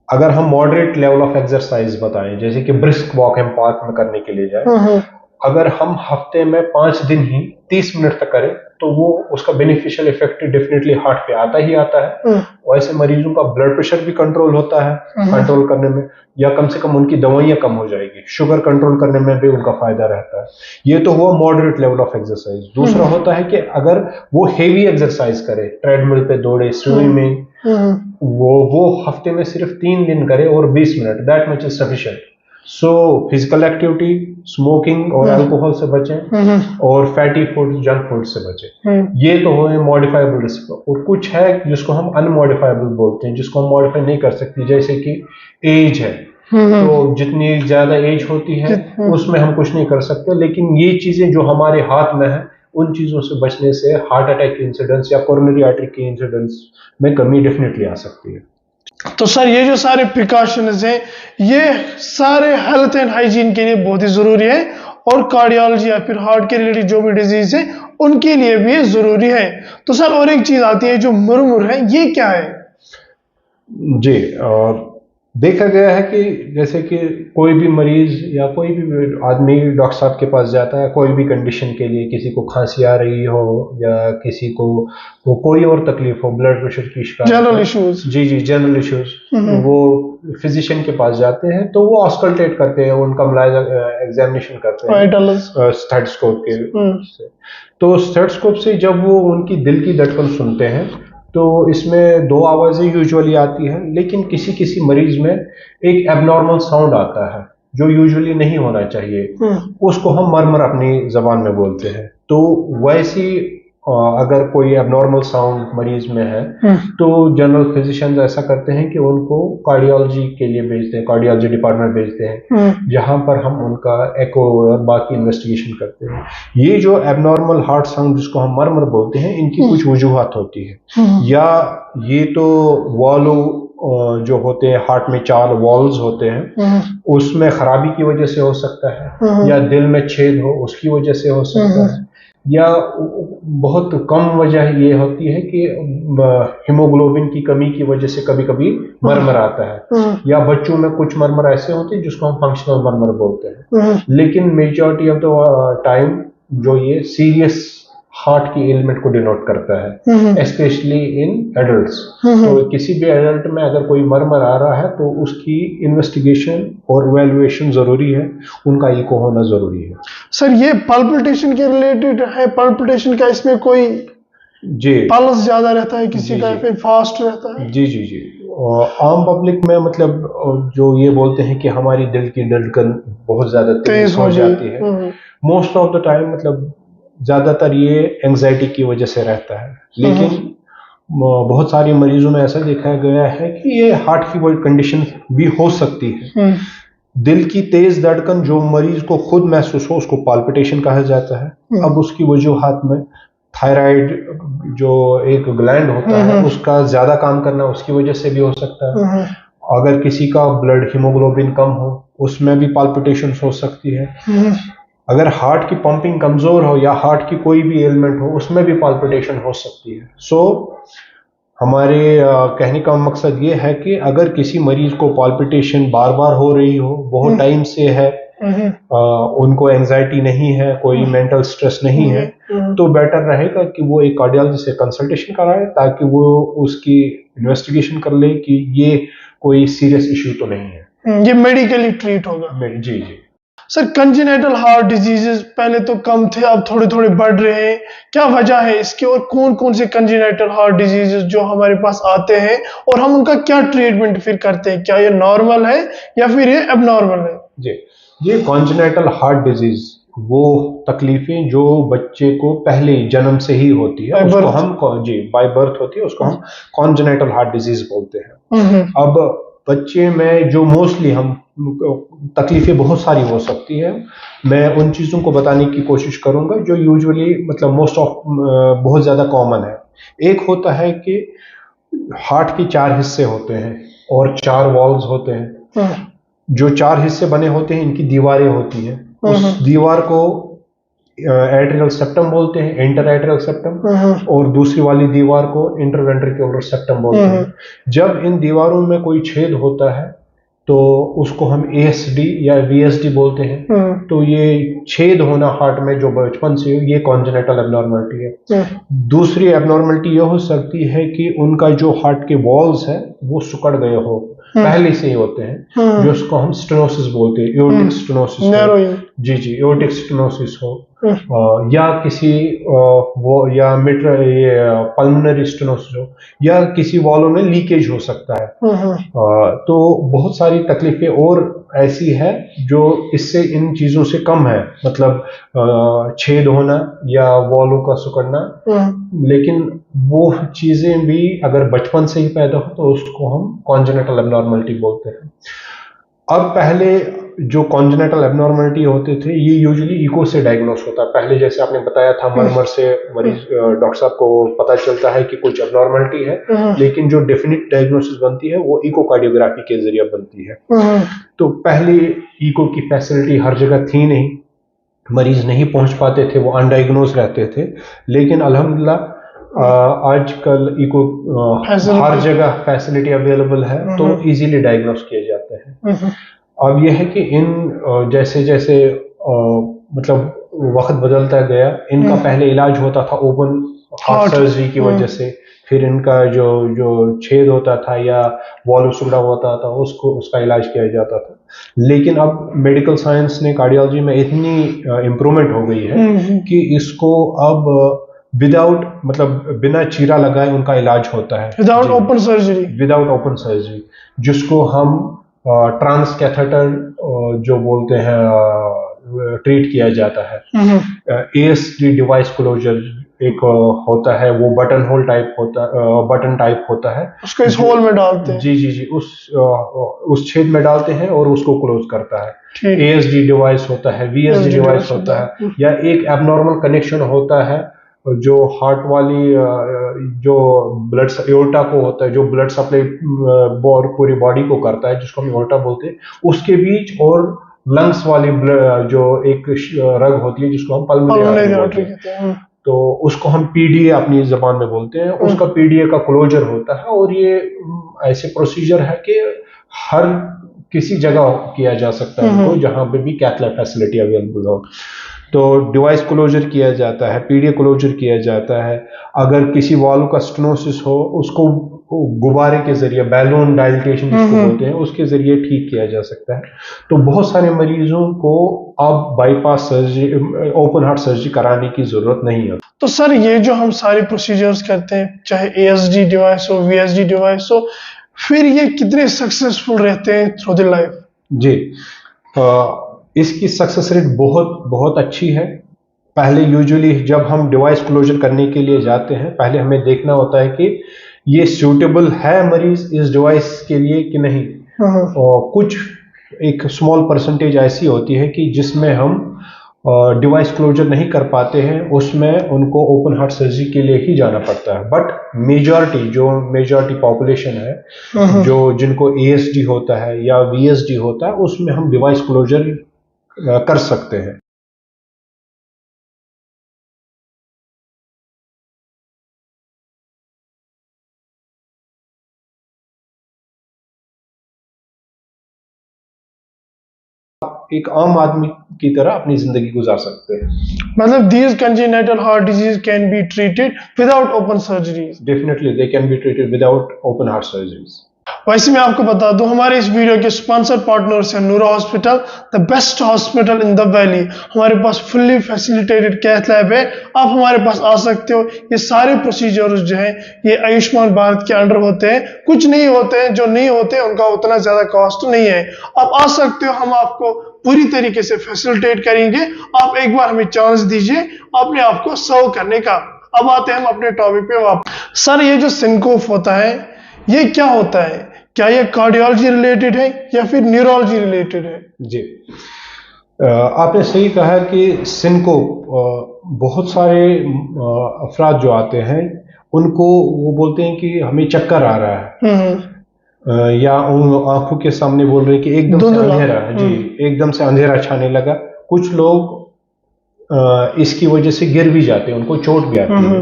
Speaker 2: अगर हम मॉडरेट लेवल ऑफ एक्सरसाइज बताएं, जैसे कि ब्रिस्क वॉक हम पार्क में करने के लिए जाए, अगर हम हफ्ते में 5 दिन ही 30 मिनट तक करें तो वो उसका बेनिफिशियल इफेक्ट डेफिनेटली हार्ट पे आता ही आता है। वैसे मरीजों का ब्लड प्रेशर भी कंट्रोल होता है, कंट्रोल करने में, या कम से कम उनकी दवाइयां कम हो जाएगी, शुगर कंट्रोल करने में भी उनका फायदा रहता है। ये तो हुआ मॉडरेट लेवल ऑफ एक्सरसाइज। दूसरा होता है कि अगर वो हेवी एक्सरसाइज करे, ट्रेडमिल पे दौड़े, स्विमिंग, वो हफ्ते में सिर्फ 3 दिन करे और 20 minute, that much is sufficient. So physical activity, smoking और अल्कोहल से बचें और फैटी फूड, जंक फूड से बचें। ये तो हुए मॉडिफाइबल रिस्क। और कुछ है जिसको हम अनमॉडिफाइबल बोलते हैं, जिसको हम मॉडिफाई नहीं कर सकते, जैसे कि एज है। तो जितनी ज्यादा एज होती है उसमें हम कुछ नहीं कर सकते, लेकिन ये चीजें जो हमारे हाथ में है उन चीजों से बचने से हार्ट अटैक के इंसिडेंस या कोरोनरी आर्टरी के इंसिडेंस में कमी डेफिनेटली आ सकती है।
Speaker 1: तो सर ये जो सारे प्रिकॉशंस हैं ये सारे हेल्थ एंड हाइजीन के लिए बहुत ही जरूरी है, और कार्डियोलॉजी या फिर हार्ट के रिलेटेड जो भी डिजीज है उनके लिए भी ये जरूरी है। तो सर और एक चीज आती है जो मुरमुर है, ये क्या है?
Speaker 2: जी, देखा गया है कि जैसे कि कोई भी मरीज या कोई भी आदमी डॉक्टर साहब के पास जाता है कोई भी कंडीशन के लिए, किसी को खांसी आ रही हो या किसी को कोई और तकलीफ हो, ब्लड प्रेशर की शिकायत
Speaker 1: जनरल
Speaker 2: हो,
Speaker 1: इश्यूज।
Speaker 2: जी जी जनरल इश्यूज, वो फिजिशियन के पास जाते हैं तो वो ऑस्कल्टेट करते हैं, उनका मुलायजा एग्जामिनेशन करते हैं
Speaker 1: वाइटल्स।
Speaker 2: स्टेथोस्कोप के से। तो स्टेथोस्कोप से जब वो उनकी दिल की धड़कन सुनते हैं तो इसमें दो आवाजें यूजुअली आती हैं, लेकिन किसी किसी मरीज में एक एबनॉर्मल साउंड आता है जो यूजुअली नहीं होना चाहिए, उसको हम मरमर अपनी जबान में बोलते हैं। तो वैसी अगर कोई एबनॉर्मल साउंड मरीज में है तो जनरल फिजिशियंस ऐसा करते हैं कि उनको कार्डियोलॉजी के लिए भेजते हैं, कार्डियोलॉजी डिपार्टमेंट भेजते हैं, जहां पर हम उनका एको और बाकी इन्वेस्टिगेशन करते हैं। ये जो एबनॉर्मल हार्ट साउंड जिसको हम मरमर बोलते हैं, इनकी कुछ वजूहात होती है, या ये तो वॉल्व जो होते हैं हार्ट में 4 वॉल्व्स होते हैं उसमें खराबी की वजह से हो सकता है, या दिल में छेद हो उसकी वजह से हो सकता है, या बहुत कम वजह ये होती है कि हीमोग्लोबिन की कमी की वजह से कभी कभी मरमर आता है, या बच्चों में कुछ मरमर ऐसे होते हैं जिसको हम फंक्शनल मरमर बोलते हैं। लेकिन मेजॉरिटी ऑफ द टाइम जो ये सीरियस हार्ट की एलिमेंट को डिनोट करता है, स्पेशली इन एडल्ट्स। तो किसी भी एडल्ट में अगर कोई मरमर आ रहा है तो उसकी इन्वेस्टिगेशन और इवैल्यूएशन जरूरी है, उनका इको होना जरूरी है।
Speaker 1: सर ये पल्पिटेशन के रिलेटेड है, पल्पिटेशन का इसमें कोई
Speaker 2: जी
Speaker 1: पल्स ज्यादा रहता है किसी का, फिर फास्ट रहता है?
Speaker 2: जी जी जी आम पब्लिक में मतलब जो ये बोलते हैं कि हमारी दिल की धड़कन बहुत ज्यादा तेज हो जाती है, मोस्ट ऑफ द टाइम मतलब ज्यादातर ये एंजाइटी की वजह से रहता है, लेकिन बहुत सारे मरीजों में ऐसा देखा गया है कि ये हार्ट की कोई कंडीशन भी हो सकती है। दिल की तेज धड़कन जो मरीज को खुद महसूस हो उसको पाल्पिटेशन कहा जाता है। अब उसकी वजूहात में थायराइड जो एक ग्लैंड होता है उसका ज्यादा काम करना उसकी वजह से भी हो सकता है। अगर किसी का ब्लड हीमोग्लोबिन कम हो उसमें भी पाल्पिटेशन हो सकती है। अगर हार्ट की पंपिंग कमजोर हो या हार्ट की कोई भी एलिमेंट हो उसमें भी पाल्पिटेशन हो सकती है। सो हमारे कहने का मकसद ये है कि अगर किसी मरीज को पाल्पिटेशन बार बार हो रही हो, बहुत टाइम से है, उनको एंजाइटी नहीं है, कोई मेंटल स्ट्रेस नहीं है, तो बेटर रहेगा कि वो एक कार्डियोलॉजिस्ट से कंसल्टेशन कराए ताकि वो उसकी इन्वेस्टिगेशन कर ले कि ये कोई सीरियस इश्यू तो नहीं है।
Speaker 1: ये मेडिकली ट्रीट होगा।
Speaker 2: जी जी
Speaker 1: सर कंजेनिटल हार्ट डिजीजेस पहले तो कम थे, अब थोड़े थोड़े बढ़ रहे हैं, क्या वजह है इसकी, और कौन कौन से कंजेनिटल हार्ट डिजीजेस जो हमारे पास आते हैं और हम उनका क्या ट्रीटमेंट फिर करते हैं, क्या ये नॉर्मल है या फिर ये एबनॉर्मल है?
Speaker 2: जी, ये कॉन्जेनिटल हार्ट डिजीज वो तकलीफें जो बच्चे को पहले जन्म से ही होती है उसको हम बाय बर्थ होती है उसको हम कॉन्जेनिटल हार्ट डिजीज बोलते हैं। अब बच्चे में जो मोस्टली हम तकलीफें बहुत सारी हो सकती है, मैं उन चीज़ों को बताने की कोशिश करूंगा जो यूजुअली मतलब मोस्ट ऑफ बहुत ज़्यादा कॉमन है। एक होता है कि हार्ट के 4 हिस्से होते हैं और 4 वॉल्व्स होते हैं। जो 4 हिस्से बने होते हैं इनकी दीवारें होती हैं, उस दीवार को एट्रियल सेप्टम बोलते हैं, इंटर एट्रियल सेप्टम, और दूसरी वाली दीवार को इंटरवेंट्रिकुलर सेप्टम बोलते हैं। जब इन दीवारों में कोई छेद होता है तो उसको हम ASD या VSD बोलते हैं। तो ये छेद होना हार्ट में जो बचपन से ये कॉन्जेनिटल एबनॉर्मलिटी है। दूसरी एबनॉर्मलिटी ये हो सकती है कि उनका जो हार्ट के वॉल्स है वो सिकुड़ गए हो, पहले से ही होते हैं, जो उसको हम स्टेनोसिस बोलते हैं, एओर्टिक स्टेनोसिस। जी जी एओर्टिक स्टेनोसिस हो, या किसी वो या पल्मोनरी स्टेनोसिस हो, या किसी वॉल्व में लीकेज हो सकता है। तो बहुत सारी तकलीफें और ऐसी है जो इससे इन चीजों से कम है, मतलब छेद होना या वॉल्व का सिकुड़ना, लेकिन वो चीजें भी अगर बचपन से ही पैदा हो तो उसको हम कॉन्जेनिटल एबनॉर्मलिटी बोलते हैं। अब पहले जो कॉन्जेनिटल एबनॉर्मलिटी होते थे ये यूजुअली इको से डायग्नोस होता है। पहले जैसे आपने बताया था मरमर से मरीज डॉक्टर साहब को पता चलता है कि कुछ एबनॉर्मलिटी है, लेकिन जो डेफिनेट डायग्नोसिस बनती है वो इकोकार्डियोग्राफी के जरिए बनती है। तो पहले इको की फैसिलिटी हर जगह थी नहीं, मरीज नहीं पहुंच पाते थे, वो अनडायग्नोज रहते थे, लेकिन अल्हम्दुलिल्लाह आजकल हर जगह फैसिलिटी अवेलेबल है, तो इजीली डायग्नोस किए जाते हैं। अब यह है कि जैसे जैसे मतलब वक्त बदलता गया, इनका पहले इलाज होता था ओपन हार्ट सर्जरी की वजह से, फिर इनका जो जो छेद होता था या वॉल्व सुगड़ा होता था उसका इलाज किया जाता था। लेकिन अब मेडिकल साइंस ने कार्डियोलॉजी में इतनी इम्प्रूवमेंट हो गई है कि इसको अब विदाउट मतलब बिना चीरा लगाए उनका इलाज होता है,
Speaker 1: विदाउट ओपन सर्जरी, जिसको हम ट्रांस कैथेटर जो बोलते हैं ट्रीट किया जाता है। ASD डिवाइस क्लोजर एक होता है, वो बटन टाइप होता है, उसको इस होल में डालते हैं।
Speaker 2: जी, उस छेद में डालते हैं और उसको क्लोज करता है। ASD डिवाइस होता है, VSD डिवाइस होता है, या एक एबनॉर्मल कनेक्शन होता है जो हार्ट वाली जो ब्लड एओर्टा को होता है, जो ब्लड सप्लाई पूरी बॉडी को करता है, जिसको हम एओर्टा बोलते हैं, उसके बीच और लंग्स वाली जो एक रग होती है जिसको हम पल्मोनरी आर्टरी बोलते हैं, तो उसको हम PDA अपनी जबान में बोलते हैं। उसका PDA का क्लोजर होता है, और ये ऐसे प्रोसीजर है कि हर किसी जगह किया जा सकता है, जहां पे भी कैथ लैब फैसिलिटी अवेलेबल हो। तो डिवाइस क्लोजर किया जाता है, PDA क्लोजर किया जाता है। अगर किसी वाल्व का स्टेनोसिस हो, उसको गुब्बारे के जरिए, बैलून डायलिटेशन जिसको बोलते हैं, उसके जरिए ठीक किया जा सकता है। तो बहुत सारे मरीजों को अब bypass surgery, open heart surgery कराने की जरूरत नहीं है।
Speaker 1: तो सर, ये जो हम सारे प्रोसीजर्स करते हैं, चाहे ASD डिवाइस हो, VSD डिवाइस हो, फिर ये कितने सक्सेसफुल रहते हैं थ्रू द लाइफ?
Speaker 2: जी, इसकी सक्सेस रेट बहुत बहुत अच्छी है। पहले यूजुअली जब हम डिवाइस क्लोजर करने के लिए जाते हैं, पहले हमें देखना होता है कि ये सूटेबल है मरीज इस डिवाइस के लिए कि नहीं। और कुछ एक स्मॉल परसेंटेज ऐसी होती है कि जिसमें हम डिवाइस क्लोजर नहीं कर पाते हैं, उसमें उनको ओपन हार्ट सर्जरी के लिए ही जाना पड़ता है। बट मेजॉरिटी पॉपुलेशन है जिनको ASD होता है या VSD होता है, उसमें हम डिवाइस क्लोजर कर सकते हैं। एक आम आदमी की तरह अपनी जिंदगी गुजार सकते हैं।
Speaker 1: मतलब these congenital heart disease can be treated without open surgeries.
Speaker 2: Definitely they can be treated without open heart surgeries.
Speaker 1: वैसे मैं आपको बता दूं, हमारे इस वीडियो के स्पॉन्सर पार्टनर्स हैं नूरा hospital, the best hospital in the valley. हमारे पास फुल्ली फैसिलिटेटेड कैथ लैब है, आप हमारे पास आ सकते हो। ये सारे प्रोसीजर्स जो हैं ये आयुष्मान भारत के अंडर होते हैं, कुछ नहीं होते हैं, जो नहीं होते हैं उनका उतना ज्यादा कॉस्ट नहीं है। आप आ सकते हो, हम आपको पूरी तरीके से फैसिलिटेट करेंगे। आप एक बार हमें चांस दीजिए अपने आप को सर्व करने का। अब आते हैं हम अपने टॉपिक पे वापस। सर, ये जो सिनकोप होता है, ये क्या होता है? क्या ये कार्डियोलॉजी रिलेटेड है या फिर न्यूरोलॉजी रिलेटेड है?
Speaker 2: जी, आपने सही कहा कि सिनकोप बहुत सारे अफराद जो आते हैं उनको वो बोलते हैं कि हमें चक्कर आ रहा है, या उन आंखों के सामने बोल रहे हैं कि एकदम से अंधेरा, जी एकदम से अंधेरा छाने लगा। कुछ लोग इसकी वजह से गिर भी जाते हैं, उनको चोट भी आती है।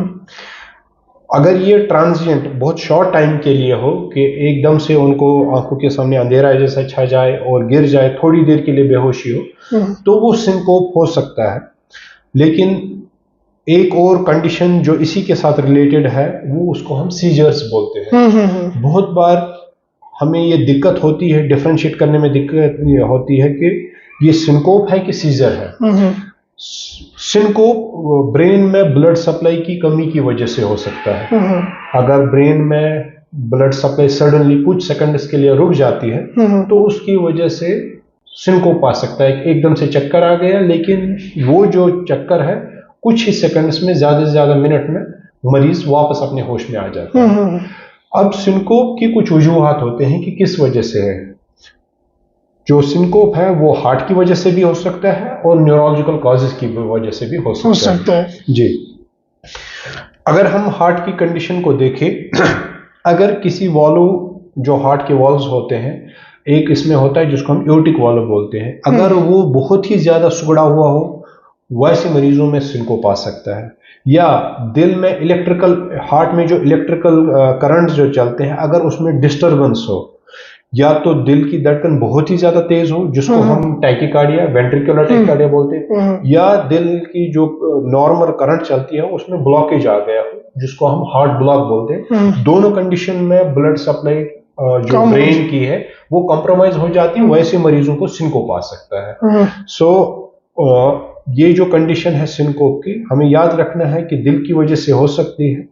Speaker 2: अगर ये ट्रांजिएंट बहुत शॉर्ट टाइम के लिए हो कि एकदम से उनको आंखों के सामने अंधेरा जैसा छा जाए और गिर जाए, थोड़ी देर के लिए बेहोशी हो, तो वो सिनकोप हो सकता है। लेकिन एक और कंडीशन जो इसी के साथ रिलेटेड है, वो उसको हम सीजर्स बोलते हैं। बहुत बार हमें ये दिक्कत होती है, डिफरेंशिएट करने में दिक्कत होती है कि ये सिनकोप है कि सीजर है। सिनकोप ब्रेन में ब्लड सप्लाई की कमी की वजह से हो सकता है। अगर ब्रेन में ब्लड सप्लाई सडनली कुछ सेकंड्स के लिए रुक जाती है, तो उसकी वजह से सिनकोप आ सकता है। एकदम से चक्कर आ गया, लेकिन वो जो चक्कर है कुछ ही सेकंड्स में, ज्यादा से ज्यादा मिनट में मरीज वापस अपने होश में आ जाता है। अब सिनकोप की कुछ वजूहात होते हैं कि किस वजह से है। जो सिनकोप है वो हार्ट की वजह से भी हो सकता है और न्यूरोलॉजिकल कॉजेज की वजह से भी हो सकता है। जी, अगर हम हार्ट की कंडीशन को देखें, अगर किसी वॉल्व, जो हार्ट के वॉल्व्स होते हैं, एक इसमें होता है जिसको हम एओर्टिक वॉल्व बोलते हैं, अगर वो बहुत ही ज्यादा सुगड़ा हुआ हो वैसे मरीजों में सिनकोप आ सकता है। या दिल में इलेक्ट्रिकल, हार्ट में जो इलेक्ट्रिकल करंट्स जो चलते हैं, अगर उसमें डिस्टरबेंस हो, या तो दिल की धड़कन बहुत ही ज्यादा तेज हो जिसको हम टैकीकार्डिया, वेंट्रिकुलर टैकीकार्डिया बोलते हैं, या दिल की जो नॉर्मल करंट चलती है उसमें ब्लॉकेज आ गया हो जिसको हम हार्ट ब्लॉक बोलते हैं। दोनों कंडीशन में ब्लड सप्लाई जो ब्रेन की है वो कॉम्प्रोमाइज हो जाती है, वैसे मरीजों को सिनकोप आ सकता है। सो ये जो कंडीशन है सिनकोप की, हमें याद रखना है कि दिल की वजह से हो सकती है,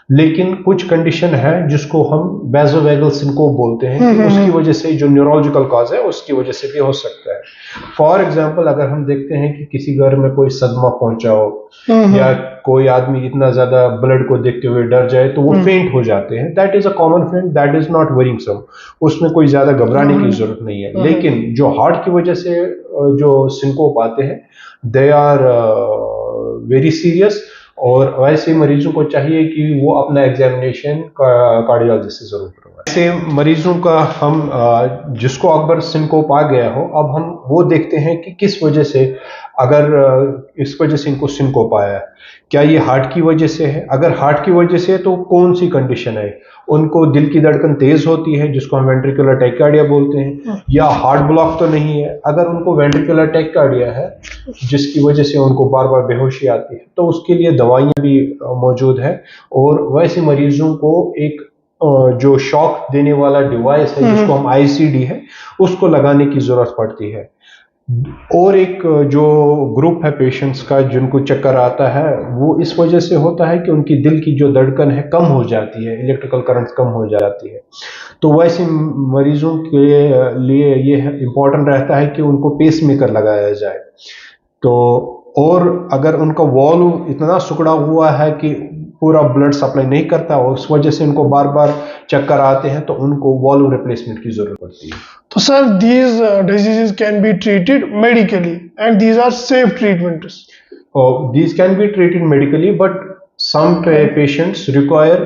Speaker 2: लेकिन कुछ कंडीशन है जिसको हम वैसोवैगल सिनकोप बोलते हैं कि उसकी वजह से जो न्यूरोलॉजिकल कॉज है उसकी वजह से भी हो सकता है। फॉर एग्जांपल, अगर हम देखते हैं कि किसी घर में कोई सदमा पहुंचा हो या कोई आदमी इतना ज्यादा ब्लड को देखते हुए डर जाए तो वो फेंट हो जाते हैं, दैट इज अ कॉमन फेंट, दैट इज नॉट वरिंगसम, उसमें कोई ज्यादा घबराने की जरूरत नहीं है। लेकिन जो हार्ट की वजह से जो सिनकोप आते हैं, दे आर वेरी सीरियस, और वैसे मरीजों को चाहिए कि वो अपना एग्जामिनेशन कार्डियोलॉजिस्ट से जरूर करवाएं। ऐसे मरीजों का हम जिसको अकबर सिनकोप आ गया हो, अब हम वो देखते हैं कि किस वजह से, अगर इस वजह से इनको सिनकोप आया है, क्या ये हार्ट की वजह से है? अगर हार्ट की वजह से है तो कौन सी कंडीशन है? उनको दिल की धड़कन तेज होती है जिसको हम वेंट्रिकुलर टैकीकार्डिया बोलते हैं, या हार्ट ब्लॉक तो नहीं है? अगर उनको वेंट्रिकुलर टैकीकार्डिया है जिसकी वजह से उनको बार बार बेहोशी आती है, तो उसके लिए दवाइयां भी मौजूद है, और वैसे मरीजों को एक जो शॉक देने वाला डिवाइस है जिसको हम आईसीडी है उसको लगाने की जरूरत पड़ती है। और एक जो ग्रुप है पेशेंट्स का जिनको चक्कर आता है, वो इस वजह से होता है कि उनकी दिल की जो धड़कन है कम हो जाती है, इलेक्ट्रिकल करंट कम हो जाती है। तो वैसे मरीजों के लिए ये इम्पोर्टेंट रहता है कि उनको पेसमेकर लगाया जाए। तो और अगर उनका वॉल्व इतना सिकुड़ा हुआ है कि पूरा ब्लड सप्लाई नहीं करता और उस वजह से उनको बार बार चक्कर आते हैं, तो उनको वॉल्व रिप्लेसमेंट की जरूरत पड़ती है।
Speaker 1: तो sir, these diseases can be treated medically and these are safe treatments.
Speaker 2: These can be treated medically, but some patients require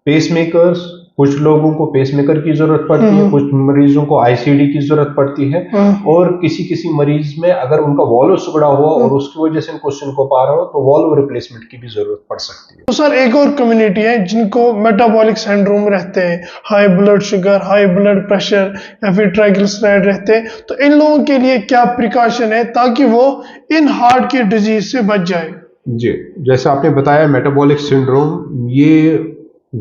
Speaker 2: pacemakers. कुछ लोगों को पेसमेकर की जरूरत पड़ती है, कुछ मरीजों को आईसीडी की जरूरत पड़ती है, और किसी किसी मरीज में अगर उनका वॉल्व सिकुड़ा हुआ और उसकी वजह से इनको सिनकोप आ रहा हो तो वॉल्व रिप्लेसमेंट की भी जरूरत पड़ सकती है।
Speaker 1: तो सर, एक और कम्युनिटी है जिनको मेटाबॉलिक सिंड्रोम रहते हैं, high blood sugar, high blood pressure या फिर ट्राइग्लिसराइड रहते हैं, तो इन लोगों के लिए क्या प्रिकॉशन है ताकि वो इन हार्ट की डिजीज से बच जाए?
Speaker 2: जी, जैसा आपने बताया, मेटाबॉलिक सिंड्रोम ये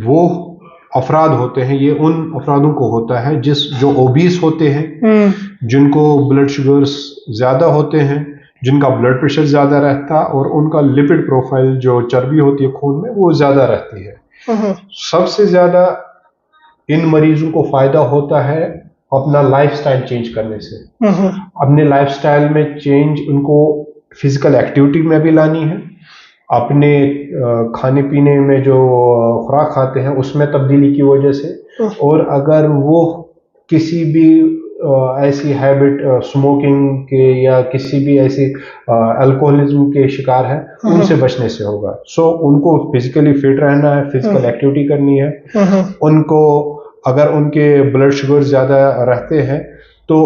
Speaker 2: वो अफराद होते हैं, ये उन अफरादों को होता है जो ओबीस होते हैं, जिनको ब्लड शुगर्स ज्यादा होते हैं, जिनका ब्लड प्रेशर ज्यादा रहता है, और उनका लिपिड प्रोफाइल जो चर्बी होती है खून में वो ज्यादा रहती है। सबसे ज्यादा इन मरीजों को फायदा होता है अपना लाइफस्टाइल चेंज करने से। अपने लाइफस्टाइल में चेंज उनको फिजिकल एक्टिविटी में भी लानी है, अपने खाने पीने में जो खुराक खाते हैं उसमें तब्दीली की वजह से, और अगर वो किसी भी ऐसी हैबिट, स्मोकिंग के या किसी भी ऐसी अल्कोहलिज्म के शिकार है, उनसे बचने से होगा। सो उनको फिजिकली फिट रहना है, फिजिकल एक्टिविटी करनी है। उनको अगर उनके ब्लड शुगर ज्यादा रहते हैं तो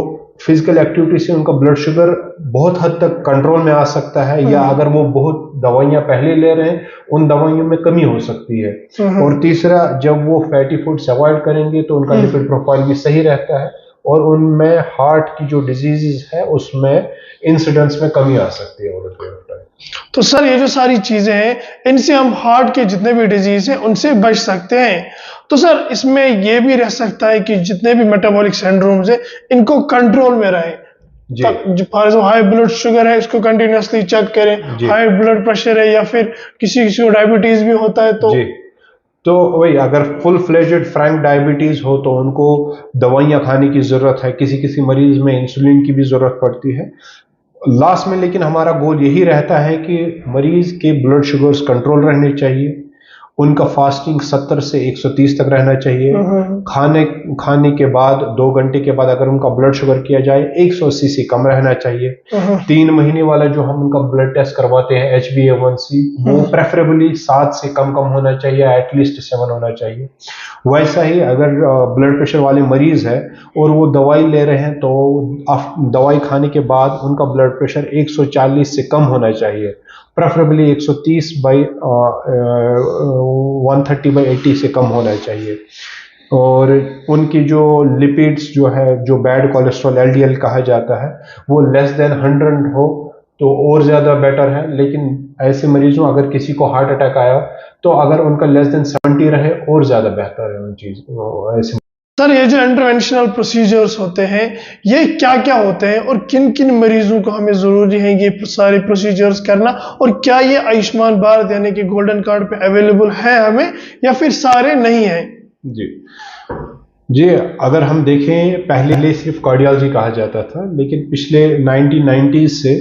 Speaker 2: फिजिकल एक्टिविटी से उनका ब्लड शुगर बहुत हद तक कंट्रोल में आ सकता है, या अगर वो बहुत दवाइयां पहले ले रहे हैं उन दवाइयों में कमी हो सकती है। और तीसरा, जब वो फैटी फूड्स अवॉइड करेंगे तो उनका लिपिड प्रोफाइल भी सही रहता है, और उनमें हार्ट की जो डिजीजेस है उसमें इंसिडेंस में कमी आ सकती है।
Speaker 1: तो सर, ये जो सारी चीजें हैं इनसे हम हार्ट के जितने भी डिजीज हैं उनसे बच सकते हैं। तो सर, इसमें ये भी रह सकता है कि जितने भी मेटाबॉलिक सिंड्रोम्स हैं इनको कंट्रोल में रहे। For example, high blood sugar है, इसको कंटिन्यूअसली चेक करें। हाई ब्लड प्रेशर है या फिर किसी को डायबिटीज भी होता है तो
Speaker 2: वही, अगर फुल फ्लेजेड फ्रैंक डायबिटीज हो तो उनको दवाइयां खाने की जरूरत है, किसी किसी मरीज में इंसुलिन की भी जरूरत पड़ती है। लास्ट में लेकिन हमारा गोल यही रहता है कि मरीज के ब्लड शुगर्स कंट्रोल रहने चाहिए, उनका फास्टिंग 70 से 130 तक रहना चाहिए। खाने के बाद 2 घंटे के बाद अगर उनका ब्लड शुगर किया जाए 180 से कम रहना चाहिए। 3 महीने वाला जो हम उनका ब्लड टेस्ट करवाते हैं HbA1c, वो प्रेफरेबली 7 से कम होना चाहिए, एटलीस्ट 7 होना चाहिए। वैसा ही अगर ब्लड प्रेशर वाले मरीज है और वो दवाई ले रहे हैं तो दवाई खाने के बाद उनका ब्लड प्रेशर 140 से कम होना चाहिए, प्रेफरेबली 130 बाई 130 बाई 80 से कम होना चाहिए। और उनकी जो लिपिड्स जो है, जो बैड कोलेस्ट्रॉल LDL कहा जाता है, वो लेस देन 100 हो तो और ज़्यादा बेटर है। लेकिन ऐसे मरीजों, अगर किसी को हार्ट अटैक आया तो अगर उनका लेस देन 70 रहे और ज़्यादा बेहतर है उन चीज़ ऐसे।
Speaker 1: सर, ये जो इंटरवेंशनल प्रोसीजर्स होते हैं, ये क्या क्या होते हैं और किन किन मरीजों को हमें ज़रूरी है ये सारे प्रोसीजर्स करना, और क्या ये आयुष्मान भारत यानी कि गोल्डन कार्ड पे अवेलेबल है हमें या फिर सारे नहीं हैं?
Speaker 2: जी, अगर हम देखें, पहले सिर्फ कार्डियोलॉजी कहा जाता था, लेकिन पिछले 1990s से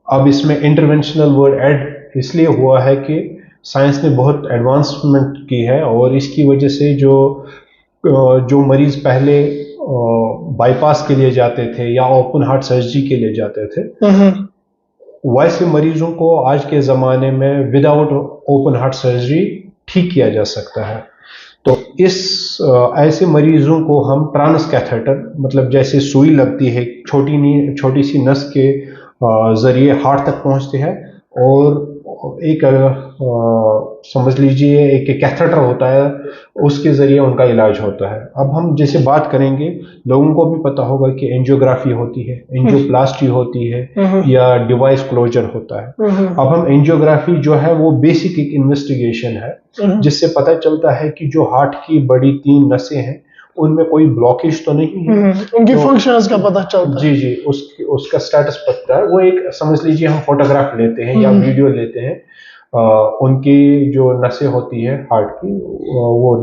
Speaker 2: अब इसमें इंटरवेंशनल वर्ड ऐड इसलिए हुआ है कि साइंस ने बहुत एडवांसमेंट की है, और इसकी वजह से जो मरीज पहले बाईपास के लिए जाते थे या ओपन हार्ट सर्जरी के लिए जाते थे, वैसे मरीजों को आज के ज़माने में विदाउट ओपन हार्ट सर्जरी ठीक किया जा सकता है। तो ऐसे मरीजों को हम ट्रांस कैथेटर, मतलब जैसे सुई लगती है, छोटी सी नस के जरिए हार्ट तक पहुंचते हैं, और एक समझ लीजिए एक कैथेटर होता है, उसके जरिए उनका इलाज होता है। अब हम जैसे बात करेंगे, लोगों को भी पता होगा कि एंजियोग्राफी होती है, एंजियोप्लास्टी होती है, या डिवाइस क्लोजर होता है। अब हम एंजियोग्राफी जो है वो बेसिक एक इन्वेस्टिगेशन है, जिससे पता चलता है कि जो हार्ट की बड़ी 3 नसें हैं उनमें कोई ब्लॉकेज तो नहीं है,
Speaker 1: उनकी फंक्शंस का पता चलता है।
Speaker 2: जी, उसका स्टेटस पता है। वो एक समझ लीजिए हम फोटोग्राफ लेते हैं या वीडियो लेते हैं, उनकी जो नसें होती है हार्ट की, वो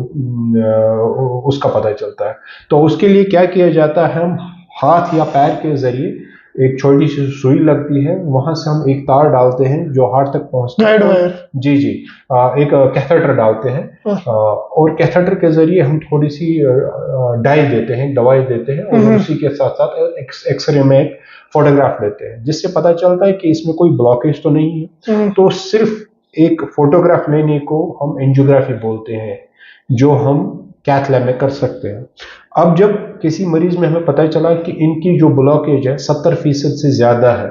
Speaker 2: उसका पता चलता है। तो उसके लिए क्या किया जाता है, हम हाथ या पैर के जरिए एक छोटी सी सुई लगती है, वहां से हम एक तार डालते हैं जो हार्ट तक पहुंचता है। जी, एक कैथेटर डालते हैं, और कैथेटर के जरिए हम थोड़ी सी डाई देते हैं, दवाई देते हैं, और उसी के साथ साथ एक्सरे में एक फोटोग्राफ लेते हैं, जिससे पता चलता है कि इसमें कोई ब्लॉकेज तो नहीं है। तो सिर्फ एक फोटोग्राफ लेने को हम एंजियोग्राफी बोलते हैं, जो हम कैथ लैब में कर सकते हैं। अब जब किसी मरीज में हमें पता चला कि इनकी जो ब्लॉकेज है 70% से ज्यादा है,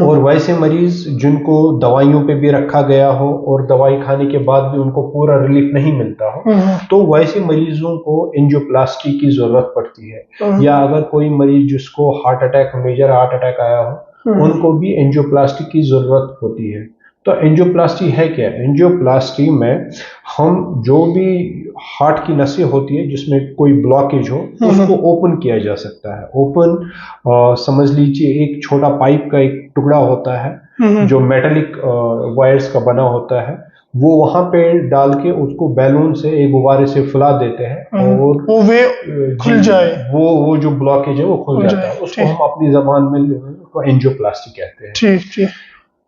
Speaker 2: और वैसे मरीज जिनको दवाइयों पे भी रखा गया हो और दवाई खाने के बाद भी उनको पूरा रिलीफ नहीं मिलता हो, तो वैसे मरीजों को एंजियोप्लास्टी की जरूरत पड़ती है। या अगर कोई मरीज जिसको मेजर हार्ट अटैक आया हो, उनको भी एंजियोप्लास्टी की जरूरत होती है। तो एंजियोप्लास्टी है क्या? एंजियोप्लास्टी में हम जो भी हार्ट की नसें होती है जिसमें कोई ब्लॉकेज हो, उसको ओपन किया जा सकता है। ओपन समझ लीजिए एक छोटा पाइप का एक टुकड़ा होता है जो मेटालिक वायर्स का बना होता है, वो वहां पे डाल के उसको बैलून से एक गुब्बारे से फुला देते हैं, और
Speaker 1: वो खुल जाए,
Speaker 2: वो जो ब्लॉकेज है वो खुल जाता है। उसको हम अपनी जबान में एंजियोप्लास्टी कहते हैं।
Speaker 1: ठीक।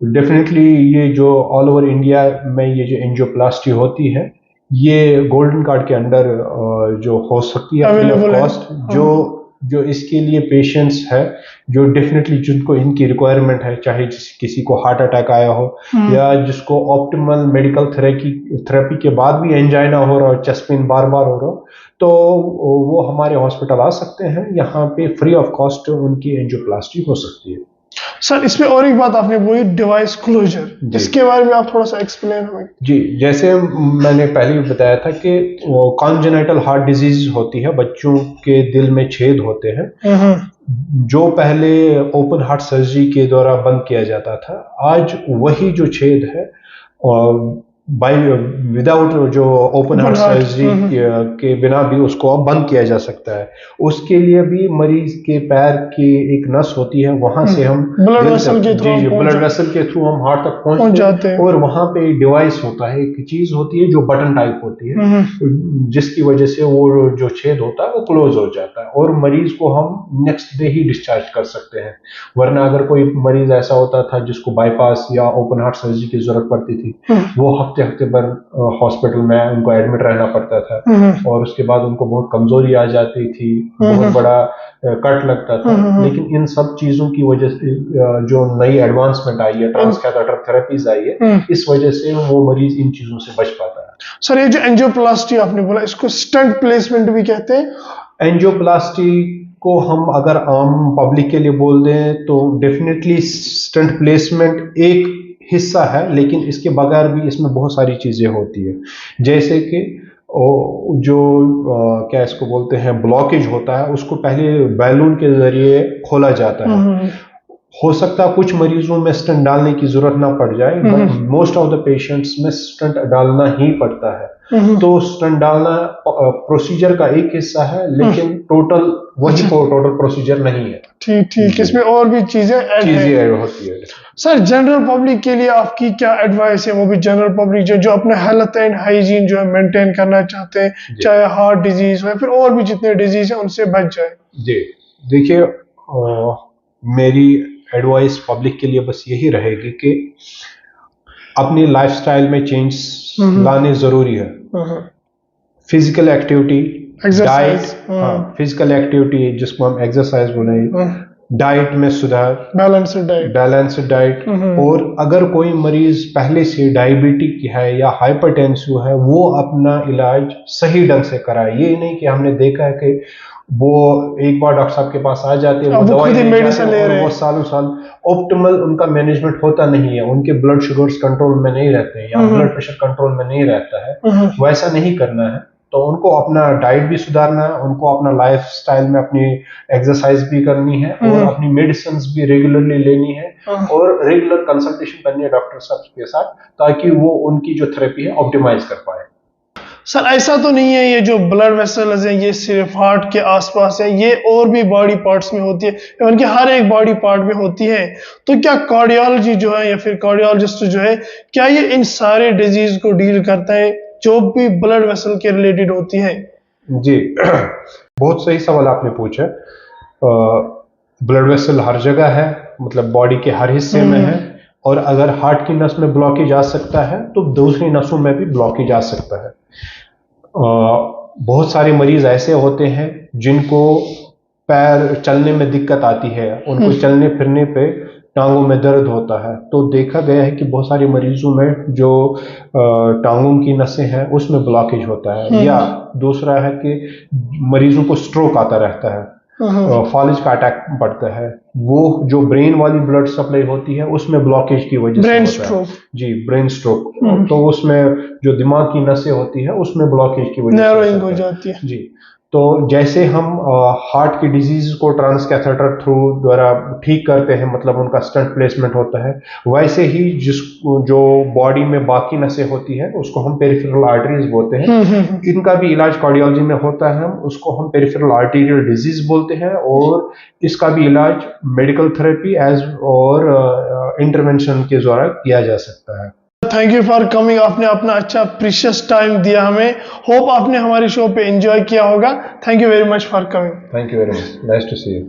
Speaker 2: डेफिनेटली ये जो ऑल ओवर इंडिया में ये जो एंजियोप्लास्टी होती है, ये गोल्डन कार्ड के अंडर जो हो सकती है फ्री ऑफ कॉस्ट। जो इसके लिए पेशेंट्स है, जो डेफिनेटली जिनको इनकी रिक्वायरमेंट है, चाहे किसी को हार्ट अटैक आया हो, या जिसको ऑप्टिमल मेडिकल थेरेपी के बाद भी एंजाइना हो रहा हो, चेस्ट पेन बार बार हो रहा हो, तो वो हमारे हॉस्पिटल आ सकते हैं। यहाँ पे फ्री ऑफ कॉस्ट उनकी एंजियोप्लास्टी हो सकती है।
Speaker 1: सर, इसमें और एक बात आपने बोली, डिवाइस क्लोजर, इसके बारे में आप थोड़ा सा एक्सप्लेन हमें।
Speaker 2: जी, जैसे मैंने पहले भी बताया था कि कॉन्जेनिटल हार्ट डिजीज होती है, बच्चों के दिल में छेद होते हैं, जो पहले ओपन हार्ट सर्जरी के द्वारा बंद किया जाता था, आज वही जो छेद है विदाउट जो ओपन हार्ट सर्जरी के बिना भी उसको अब बंद किया जा सकता है। उसके लिए भी मरीज के पैर की एक नस होती है, वहां से हम
Speaker 1: ब्लड वेसल
Speaker 2: के थ्रू हम हार्ट तक पहुंच जाते हैं, और वहां पे एक डिवाइस होता है, एक चीज होती है जो बटन टाइप होती है, जिसकी वजह से वो जो छेद होता है वो क्लोज हो जाता है, और मरीज को हम नेक्स्ट डे ही डिस्चार्ज कर सकते हैं। वरना अगर कोई मरीज ऐसा होता था जिसको बाईपास या ओपन हार्ट सर्जरी की जरूरत पड़ती थी, वो हफ्ते हफ्ते भर हॉस्पिटल में उनको एडमिट रहना पड़ता था, और उसके बाद उनको बहुत कमजोरी आ जाती थी, बहुत बड़ा कट लगता था। लेकिन इन सब चीजों की वजह से जो नई एडवांसमेंट आई है, ट्रांसकैथेटर थेरेपीज आई है, इस वजह से वो मरीज इन चीजों से बच पाता है।
Speaker 1: सर ये जो एंजियोप्लास्टी आपने बोला, इसको स्टंट प्लेसमेंट भी कहते हैं।
Speaker 2: एंजियोप्लास्टी को हम अगर आम पब्लिक के लिए बोल दें तो डेफिनेटली स्टंट प्लेसमेंट एक हिस्सा है, लेकिन इसके बगैर भी इसमें बहुत सारी चीजें होती है। जैसे कि जो क्या इसको बोलते हैं, ब्लॉकेज होता है, उसको पहले बैलून के जरिए खोला जाता है। हो सकता है कुछ मरीजों में स्टंट डालने की जरूरत ना पड़ जाए, but most of the patients में स्टंट डालना ही पड़ता है। तो स्टंट डालना प्रोसीजर का एक हिस्सा है, लेकिन टोटल प्रोसीजर नहीं है।
Speaker 1: ठीक, इसमें और भी चीजें ऐड
Speaker 2: होती है।
Speaker 1: सर जनरल पब्लिक के लिए आपकी क्या एडवाइस है, वो भी जनरल पब्लिक जो अपने हेल्थ एंड हाइजीन जो है मेंटेन करना चाहते हैं, चाहे हार्ट डिजीज हो या फिर और भी जितने डिजीज है उनसे बच जाए?
Speaker 2: जी देखिए, मेरी एडवाइस पब्लिक के लिए बस यही रहेगी कि अपनी लाइफस्टाइल में चेंज लाने जरूरी है। Physical activity, diet, physical activity जिसको हम एक्सरसाइज बोलेंगे, डाइट में सुधार, बैलेंस्ड डाइट, और अगर कोई मरीज पहले से डायबिटिक है या हाइपरटेंसिव है, वो अपना इलाज सही ढंग से कराए। ये नहीं कि हमने देखा है कि वो एक बार डॉक्टर साहब के पास आ जाते हैं, वो दवाई मेडिसिन ले रहे हैं, वो सालों साल ऑप्टिमल उनका मैनेजमेंट होता नहीं है, उनके ब्लड शुगर्स कंट्रोल में नहीं रहते हैं या ब्लड प्रेशर कंट्रोल में नहीं रहता है। वैसा नहीं करना है। तो उनको अपना डाइट भी सुधारना है, उनको अपना लाइफ स्टाइल में अपनी एक्सरसाइज भी करनी है, और अपनी मेडिसिन भी रेगुलरली लेनी है, और रेगुलर कंसल्टेशन करनी है डॉक्टर साहब के साथ, ताकि वो उनकी जो थेरेपी है ऑप्टिमाइज कर पाए।
Speaker 1: सर ऐसा तो नहीं है ये जो ब्लड वेसल्स है ये सिर्फ हार्ट के आसपास है, ये और भी बॉडी पार्ट्स में होती है, इनकी हर एक बॉडी पार्ट में होती है। तो क्या कार्डियोलॉजी जो है या फिर कार्डियोलॉजिस्ट जो है, क्या ये इन सारे डिजीज को डील करता है जो भी ब्लड वेसल के रिलेटेड होती है?
Speaker 2: जी बहुत सही सवाल आपने पूछा। ब्लड वेसल हर जगह है, मतलब बॉडी के हर हिस्से में है, और अगर हार्ट की नस में ब्लॉकेज आ सकता है तो दूसरी नसों में भी ब्लॉकेज आ सकता है। बहुत सारे मरीज ऐसे होते हैं जिनको पैर चलने में दिक्कत आती है, उनको चलने फिरने पे टांगों में दर्द होता है। तो देखा गया है कि बहुत सारे मरीजों में जो टांगों की नसें हैं उसमें ब्लॉकेज होता है, या दूसरा है कि मरीजों को स्ट्रोक आता रहता है, फॉलेज का अटैक पड़ता है, वो जो ब्रेन वाली ब्लड सप्लाई होती है उसमें ब्लॉकेज की वजह से होता है। जी ब्रेन स्ट्रोक। तो उसमें जो दिमाग की नसें होती है उसमें ब्लॉकेज की वजह से
Speaker 1: हो जाती है।
Speaker 2: जी तो जैसे हम हार्ट की डिजीज को ट्रांसकैथेटर थ्रू द्वारा ठीक करते हैं, मतलब उनका स्टंट प्लेसमेंट होता है, वैसे ही जो बॉडी में बाकी नसें होती है उसको हम पेरिफेरल आर्टरीज बोलते हैं। इनका भी इलाज कार्डियोलॉजी में होता है, उसको हम पेरिफेरल आर्टीरियल डिजीज बोलते हैं, और इसका भी इलाज मेडिकल थेरेपी और इंटरवेंशन के द्वारा किया जा सकता है।
Speaker 1: थैंक यू फॉर कमिंग, आपने अपना अच्छा प्रीशियस टाइम दिया हमें। होप आपने हमारी शो पे एंजॉय किया होगा। Thank you very much for coming.
Speaker 2: Thank you very much, nice to see you.